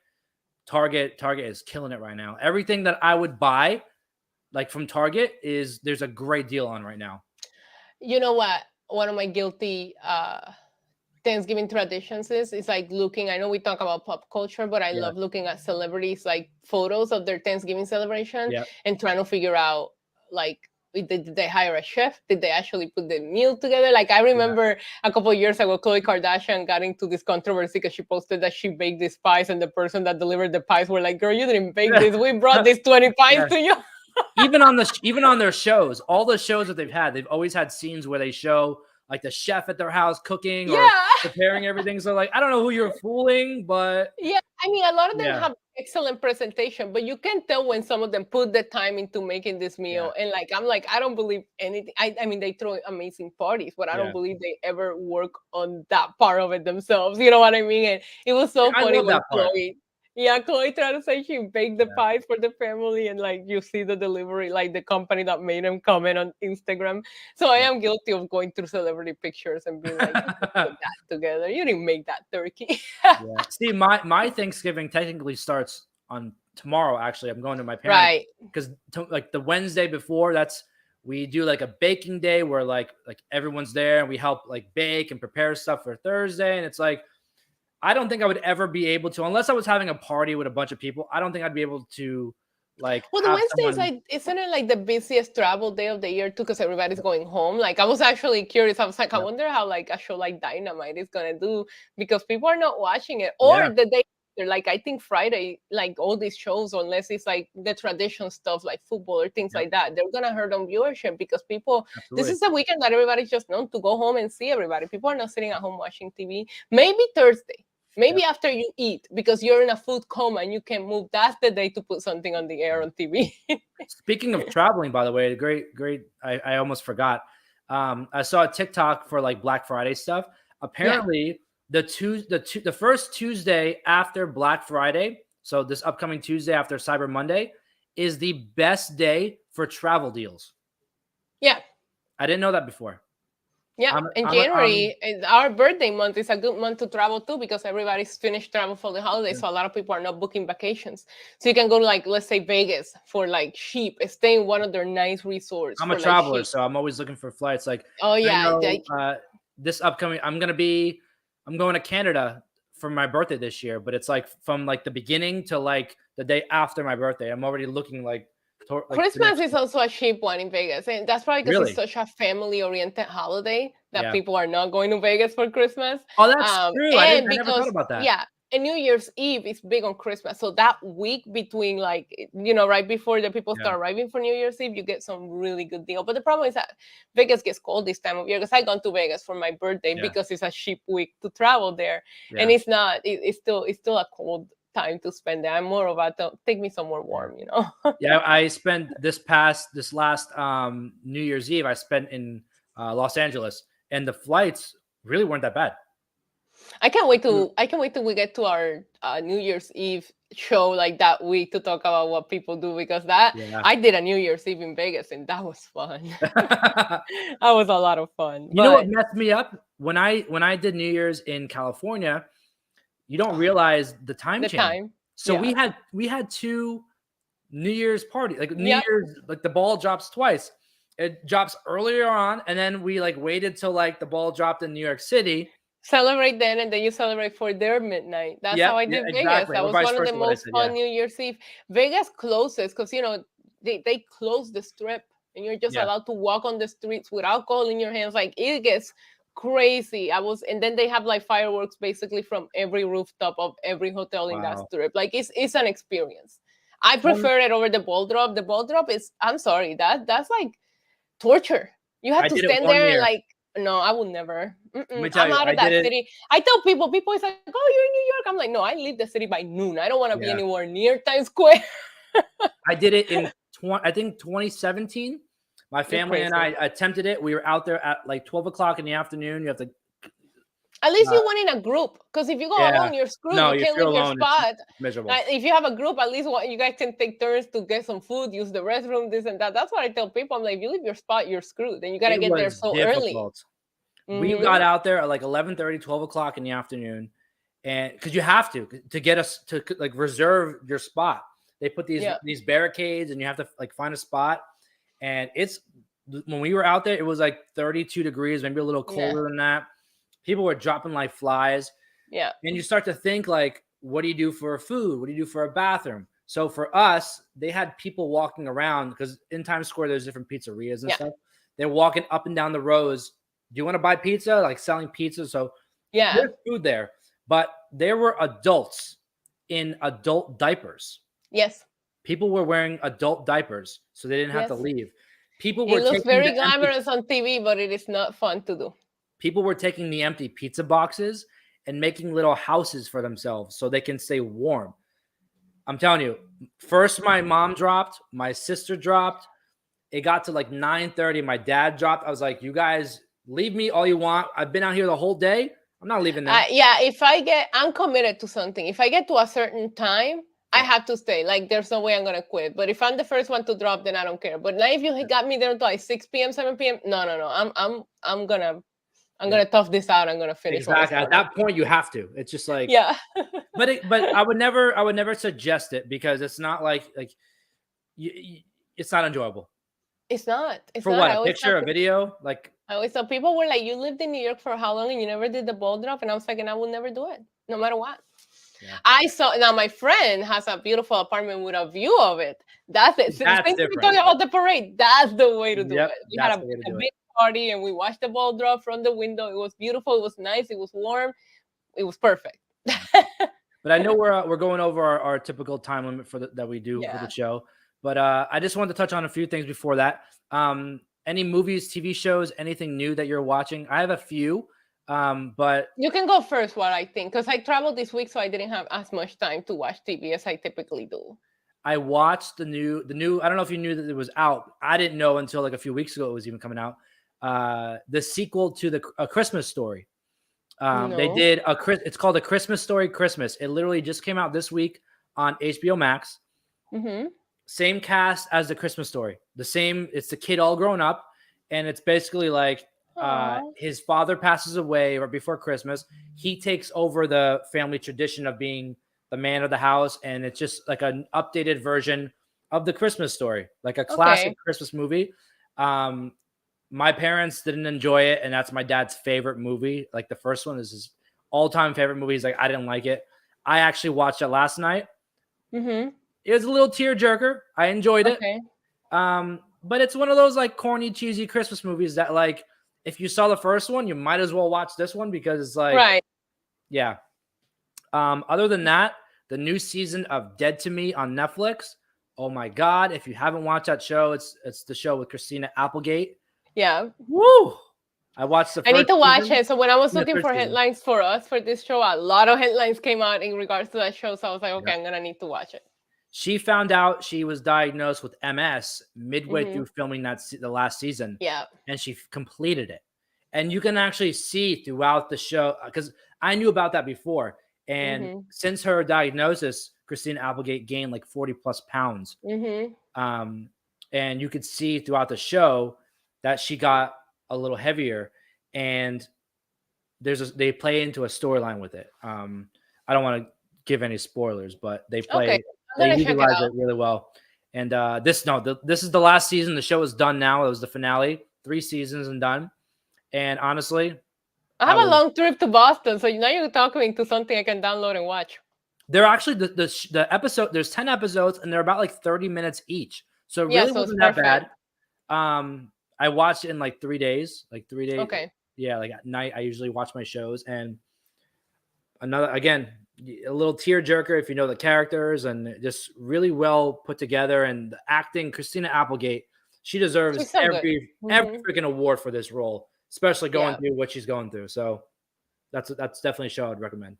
Target is killing it right now. Everything that I would buy like from Target is there's a great deal on right now. You know what? One of my guilty Thanksgiving traditions is like looking. I know we talk about pop culture, but I Yeah. love looking at celebrities like photos of their Thanksgiving celebration Yeah. and trying to figure out like did they hire a chef? Did they actually put the meal together? Like I Yeah. remember a couple of years ago, Khloe Kardashian got into this controversy because she posted that she baked these pies, and the person that delivered the pies were like, "Girl, you didn't bake this. We brought these 20 pies Yeah. to you." Even on their shows, all the shows that they've always had scenes where they show like the chef at their house cooking or Yeah. preparing everything. So like I don't know who you're fooling, but Yeah, I mean, a lot of them yeah, have excellent presentation, but you can tell when some of them put the time into making this yeah, meal. And like, I'm like, I don't believe anything. I mean, they throw amazing parties, but I don't yeah. believe they ever work on that part of it themselves. You know what I mean? And it was so I funny love when that part. Chloe tried to say she baked the Yeah. pies for the family, and like you see the delivery, like the company that made them comment on Instagram. So I Yeah. am guilty of going through celebrity pictures and being like, you didn't put that together. You didn't make that turkey. Yeah. See, my Thanksgiving technically starts on tomorrow. Actually, I'm going to my parents Right. because like the Wednesday before, that's we do like a baking day where like everyone's there and we help like bake and prepare stuff for Thursday, and it's like I don't think I would ever be able to, unless I was having a party with a bunch of people. I don't think I'd be able to like Well, the have Wednesday is someone. like, isn't it like the busiest travel day of the year too? Because everybody's going home. Like, I was actually curious. I was like, I Yeah, wonder how like a show like Dynamite is gonna do because people are not watching it. yeah, Or the day after, like I think Friday, like all these shows, unless it's like the tradition stuff like football or things yeah, like that, they're gonna hurt on viewership because people. This absolutely. is a weekend that everybody's just known to go home and see everybody. People are not sitting at home watching TV. Maybe Thursday. Yeah. Maybe after you eat because you're in a food coma and you can move. That's the day to put something on the air on TV. Speaking of traveling, by the way, great. I almost forgot. I saw a TikTok for like Black Friday stuff. Yeah. Apparently, the first Tuesday after Black Friday, so this upcoming Tuesday after Cyber Monday, is the best day for travel deals. Yeah. I didn't know that before. Yeah. And January, our birthday month, is a good month to travel too because everybody's finished travel for the holidays. So a lot of people are not booking vacations. So you can go to like, let's say Vegas for like cheap, stay in one of their nice resorts I'm a for like traveler, cheap. so I'm always looking for flights. Like Oh I yeah. know this upcoming, I'm going to Canada for my birthday this year, but it's like from like the beginning to like the day after my birthday. I'm already looking like the Christmas next. is also a cheap one in Vegas. And that's probably because it's Really? such a family oriented holiday that Yeah. people are not going to Vegas for Christmas. Oh, that's true. I never thought Because, about that. yeah, and New Year's Eve is big on Christmas. So that week between, like, right before the people Yeah. start arriving for New Year's Eve, you get some really good deal. But the problem is that Vegas gets cold this time of year because I gone to Vegas for my birthday Yeah. because it's a cheap week to travel there. And Yeah. it's not, it's still a cold time to spend there. I'm more about take me somewhere warm, Yeah. I spent this last New Year's Eve, I spent in Los Angeles, and the flights really weren't that bad. I can't wait till we get to our New Year's Eve show like that week to talk about what people do because Yeah. I did a New Year's Eve in Vegas and that was fun. That was a lot of fun. You know what But messed me up when I did New Year's in California? You don't realize the time the change. time, So yeah, we had two New Year's party, like New yep. Year's, like the ball drops twice. It drops earlier on, and then we like waited till like the ball dropped in New York City. Celebrate then and then you celebrate for their midnight. That's Yep, how I yeah, did Vegas. exactly. That Or was vice one of the versa, what I most said. fun Yeah, New Year's Eve. Vegas closes because they close the strip and you're just yeah. allowed to walk on the streets with alcohol in your hands. Like it gets crazy. And then they have like fireworks basically from every rooftop of every hotel in that Wow. strip. Like it's an experience. I One, prefer it over the ball drop. The ball drop is, I'm sorry, that's like torture. You have I to did it stand one there and year. like, no, I would never. Let me tell I'm you, out I of did that it. city. I tell people is like, oh, you're in New York. I'm like, no, I leave the city by noon. I don't want to be Yeah, anywhere near Times Square. I did it in I think 2017. My You're family and I crazy. attempted it. We were out there at like 12 o'clock in the afternoon. You have to. At least Uh, you went in a group. Because if you go yeah. alone, you're screwed. No, You if can't you're leave your alone, it's spot. miserable. If you have a group, at least you guys can take turns to get some food, use the restroom, this and that. That's what I tell people. I'm like, if you leave your spot, you're screwed. Then you got to It get there was so early. difficult. We got out there at like 11:30, 12 o'clock in the afternoon, and because you have to get us to like reserve your spot. They put these barricades, and you have to like find a spot. And it's when we were out there, it was like 32 degrees, maybe a little colder than that. People were dropping like flies. Yeah. And you start to think like, what do you do for food? What do you do for a bathroom? So for us, they had people walking around because in Times Square, there's different pizzerias and stuff. They're walking up and down the rows. Do you want to buy pizza? Like selling pizza. So there's food there. But there were adults in adult diapers. Yes. People were wearing adult diapers, so they didn't have to leave. People were It looks taking very glamorous on TV, but it is not fun to do. People were taking the empty pizza boxes and making little houses for themselves so they can stay warm. I'm telling you, first my mom dropped, my sister dropped. It got to like 9:30. My dad dropped. I was like, you guys leave me all you want. I've been out here the whole day. I'm not leaving now. If I'm committed to something. If I get to a certain time, I have to stay. Like, there's no way I'm gonna quit. But if I'm the first one to drop, then I don't care. But now, if you got me there until like 6 p.m., 7 p.m., no. I'm gonna tough this out. I'm gonna finish. Exactly. At that point, you have to. It's just like But I would never suggest it because it's not like it's not enjoyable. It's not. For what? A picture, a video, like. I always tell people were like, you lived in New York for how long and you never did the ball drop? And I was like, and I will never do it, no matter what. Yeah. I saw now my friend has a beautiful apartment with a view of it. That's it. Same That's thing we different. talking about the parade. That's the way to do Yep, it. We had that's a, the way to a do it. big party and we watched the ball drop from the window. It was beautiful. It was nice. It was warm. It was perfect. But I know we're going over our typical time limit that we do for the Yeah. show. But I just wanted to touch on a few things before that. Any movies, TV shows, anything new that you're watching? I have a few, but You can go first, what I think, because I traveled this week, so I didn't have as much time to watch TV as I typically do. I watched the new. I don't know if you knew that it was out. I didn't know until like a few weeks ago it was even coming out. The sequel to A Christmas Story. They No. did it's called A Christmas Story Christmas. It literally just came out this week on HBO Max. Mm-hmm. Same cast as The Christmas Story. It's the kid all grown up, and it's basically like his father passes away right before Christmas. He takes over the family tradition of being the man of the house, and it's just like an updated version of The Christmas Story, like a classic Okay. Christmas movie. My parents didn't enjoy it, and that's my dad's favorite movie. Like the first one is his all-time favorite movie. He's like, I didn't like it. I actually watched it last night. Mm-hmm. It was a little tearjerker. I enjoyed it. Okay. But it's one of those like corny, cheesy Christmas movies that like if you saw the first one, you might as well watch this one because it's like, Right. yeah. Other than that, the new season of Dead to Me on Netflix. Oh my God. If you haven't watched that show, it's the show with Christina Applegate. Yeah. Woo! I watched the first I need to watch season it. So when I was and the looking third for season. headlines for us for this show, a lot of headlines came out in regards to that show. So I was like, okay, Yep. I'm gonna need to watch it. She found out she was diagnosed with MS midway Mhm. through filming the last season, Yeah. and she completed it. And you can actually see throughout the show, because I knew about that before. And Mhm. since her diagnosis, Christina Applegate gained like 40 plus pounds. Mhm. And you could see throughout the show that she got a little heavier. And they play into a storyline with it. I don't want to give any spoilers, but Okay. they I'm gonna check it utilize out. it really well. And this is the last season. The show is done now. It was the finale, 3 seasons and done. And honestly, I have a long trip to Boston, so now you're talking to something I can download and watch. they're actually the episode. There's 10 episodes, and they're about like 30 minutes each. So it Yeah, really so it's wasn't that perfect. bad. I watched it in like 3 days. Like 3 days. Okay. Yeah, like at night I usually watch my shows, and again, a little tear jerker if you know the characters, and just really well put together. And the acting, Christina Applegate, she deserves She's so good. every Mhm. freaking award for this role, especially going Yeah. through what she's going through. So that's definitely a show I'd recommend.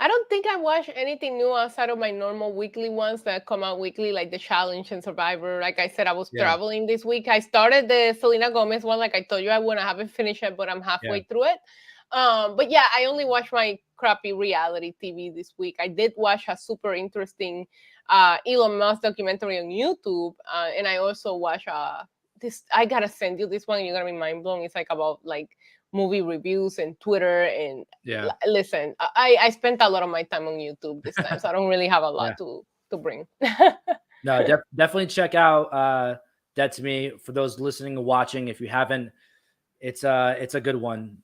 I don't think I watch anything new outside of my normal weekly ones that come out weekly, like the Challenge and Survivor. Like I said, I was Yeah, traveling this week. I started the Selena Gomez one, like I told you I would. I haven't finished it, but I'm yeah, halfway through it. But yeah, I only watch my crappy reality TV this week. I did watch a super interesting Elon Musk documentary on YouTube, and I also watch this. I gotta send you this one. You're gonna be mind blown. It's like about like movie reviews and Twitter and yeah, listen, I spent a lot of my time on YouTube this time, so I don't really have a yeah. lot to bring. No, definitely check out Dead to Me for those listening and watching. If you haven't, it's a good one.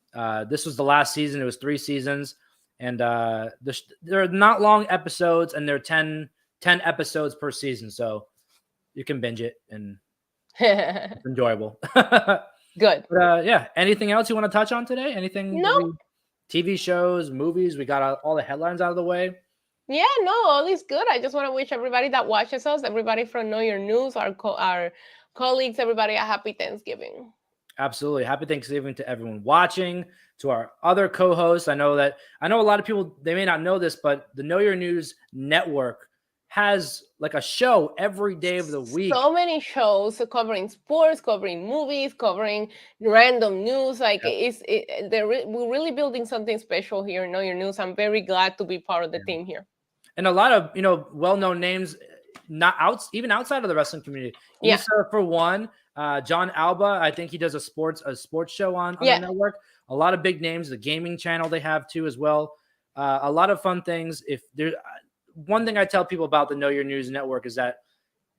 This was the last season. It was 3 seasons, and they're not long episodes, and they're 10 episodes per season, so you can binge it, and it's enjoyable. Good. But yeah, anything else you want to touch on today? Anything No, TV shows, movies? We got all the headlines out of the way. yeah, no, all is good. I just want to wish everybody that watches us, everybody from Know Your News, our colleagues, everybody a happy Thanksgiving. Absolutely. Happy Thanksgiving to everyone watching, to our other co-hosts. I know a lot of people, they may not know this, but the Know Your News network has like a show every day of the week. So many shows covering sports, covering movies, covering random news. Like we're really building something special here. Know Your News. I'm very glad to be part of the team here. And a lot of well-known names, even outside of the wrestling community. Yeah. Issa, for one, John Alba. I think he does a sports show on the network. A lot of big names. The gaming channel they have too as well. A lot of fun things. If there, one thing I tell people about the Know Your News network is that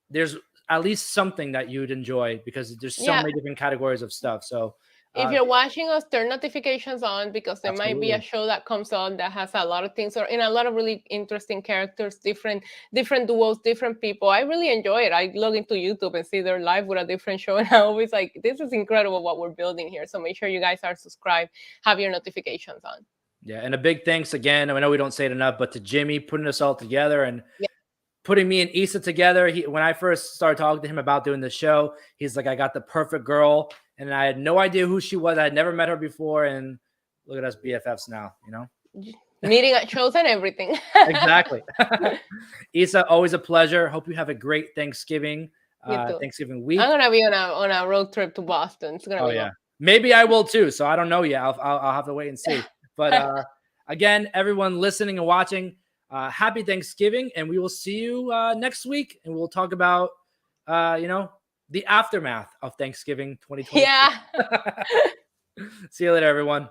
there's at least something that you'd enjoy because there's so many different categories of stuff. So If you're watching us, turn notifications on because there might be a show that comes on that has a lot of things and a lot of really interesting characters, different duos, different people. I really enjoy it. I log into YouTube and see they're live with a different show, and I always like, this is incredible what we're building here. So make sure you guys are subscribed, have your notifications on. Yeah, and a big thanks again. I know we don't say it enough, but to Jimmy putting us all together and putting me and Issa together. When I first started talking to him about doing the show, he's like, I got the perfect girl. And I had no idea who she was. I had never met her before. And look at us BFFs now, you know? Meeting at shows and everything. Exactly. Issa, always a pleasure. Hope you have a great Thanksgiving. Thanksgiving week. I'm going to be on a road trip to Boston. It's going to be fun. Maybe I will too. So I don't know yet. I'll have to wait and see. But again, everyone listening and watching, happy Thanksgiving. And we will see you next week. And we'll talk about, the aftermath of Thanksgiving 2020. Yeah. See you later, everyone.